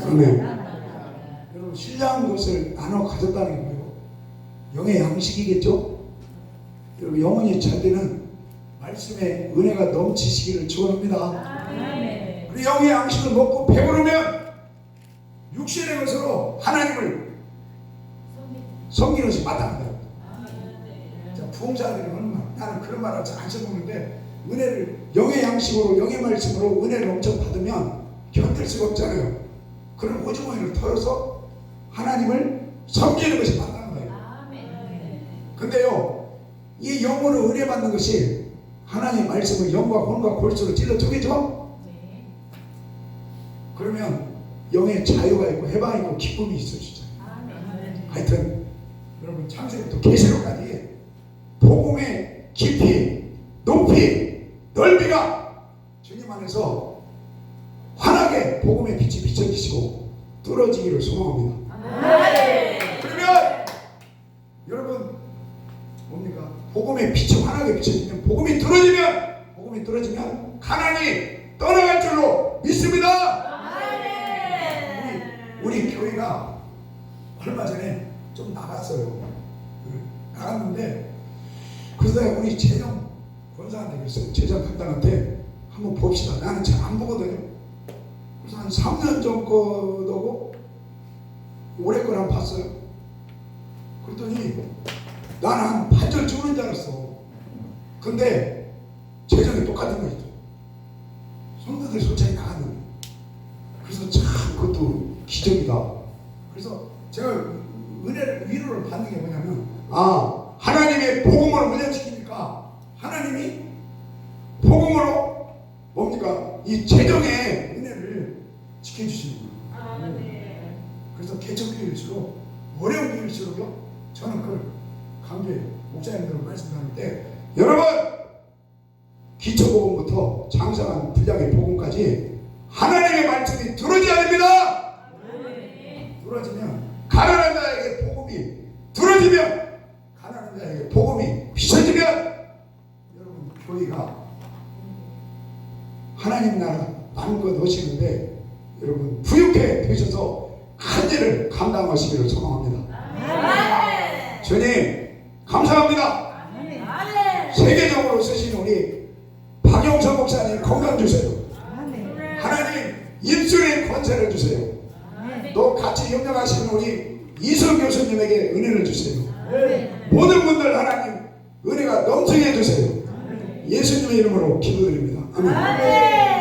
아멘. 여러분 신뢰한 것을 나눠 가졌다는 거예요. 영의 양식이겠죠? 여러분 영혼이 찰 때는 말씀에 은혜가 넘치시기를 축원합니다. 그리고 영의 양식을 먹고 배부르면 육신의 것으로 하나님을 섬기는 것이 마땅하다. 자, 부흥자들이 얼마나 나는 그런 말을 잘 안 써먹는데 은혜를 영의 양식으로 영의 말씀으로 은혜를 엄청 받으면 견딜 수가 없잖아요. 그런 오주머니를 털어서 하나님을 섬기는 것이 마땅한 거예요. 근데요 이 영으로 은혜 받는 것이 하나님의 말씀을 영과 혼과 골수로 찔러 쪼개죠? 그러면 영의 자유가 있고 해방이 있고 기쁨이 있어 진짜. 하여튼 여러분 창세기부터 계시록까지 복음의 깊이 높이 넓이가 주님 안에서 환하게 복음의 빛이 비춰지시고 뚫어지기를 소망합니다. 그러면 여러분 뭡니까? 복음의 빛이 환하게 비춰지면 복음이 뚫어지면 가난이 떠나갈 줄로 믿습니다. 우리 교회가 얼마 전에 좀 나갔어요. 나갔는데 그래서 내가 우리 재정 권사한테 그랬어요. 재정 담당한테 한번 봅시다. 나는 잘 안 보거든요. 그래서 한 3년 전 거고 올해 걸 한번 봤어요. 그랬더니 나는 한 반절 주는 줄 알았어. 근데 재정이 똑같은 거 있죠. 성도들이 솔직히 나가는. 그래서 참 그것도 기적이다. 그래서 제가 은혜를 위로를 받는 게 뭐냐면 하나님의 복음으로 운영시키니까 하나님이 복음으로 뭡니까? 이 재정의 은혜를 지켜주시는 거예요. 그래서 개척교회일수록 어려운 교회일수록요 저는 그걸 강조해요. 목사님들 말씀하는데 여러분 기초복음부터 장성한 분량의 복음까지 하나님의 말씀이 들어져야 됩니다. 들어지면 가난한 자에게 복음이 들어지면 가난한 자에게 복음이 비춰지면 여러분 교회가 하나님 나라 마음껏 오시는데 여러분 부유케 되셔서 큰 일을 감당하시기를 소망합니다. 주님 감사합니다. 세계적으로 쓰신 우리 박영선 목사님 건강 주세요. 하나님 입술의 권세를 주세요. 또 같이 협력하시는 우리 이성 교수님에게 은혜를 주세요. 모든 분들 하나님 은혜가 넘치게 해주세요. 예수님의 이름으로 기도드립니다. 아멘.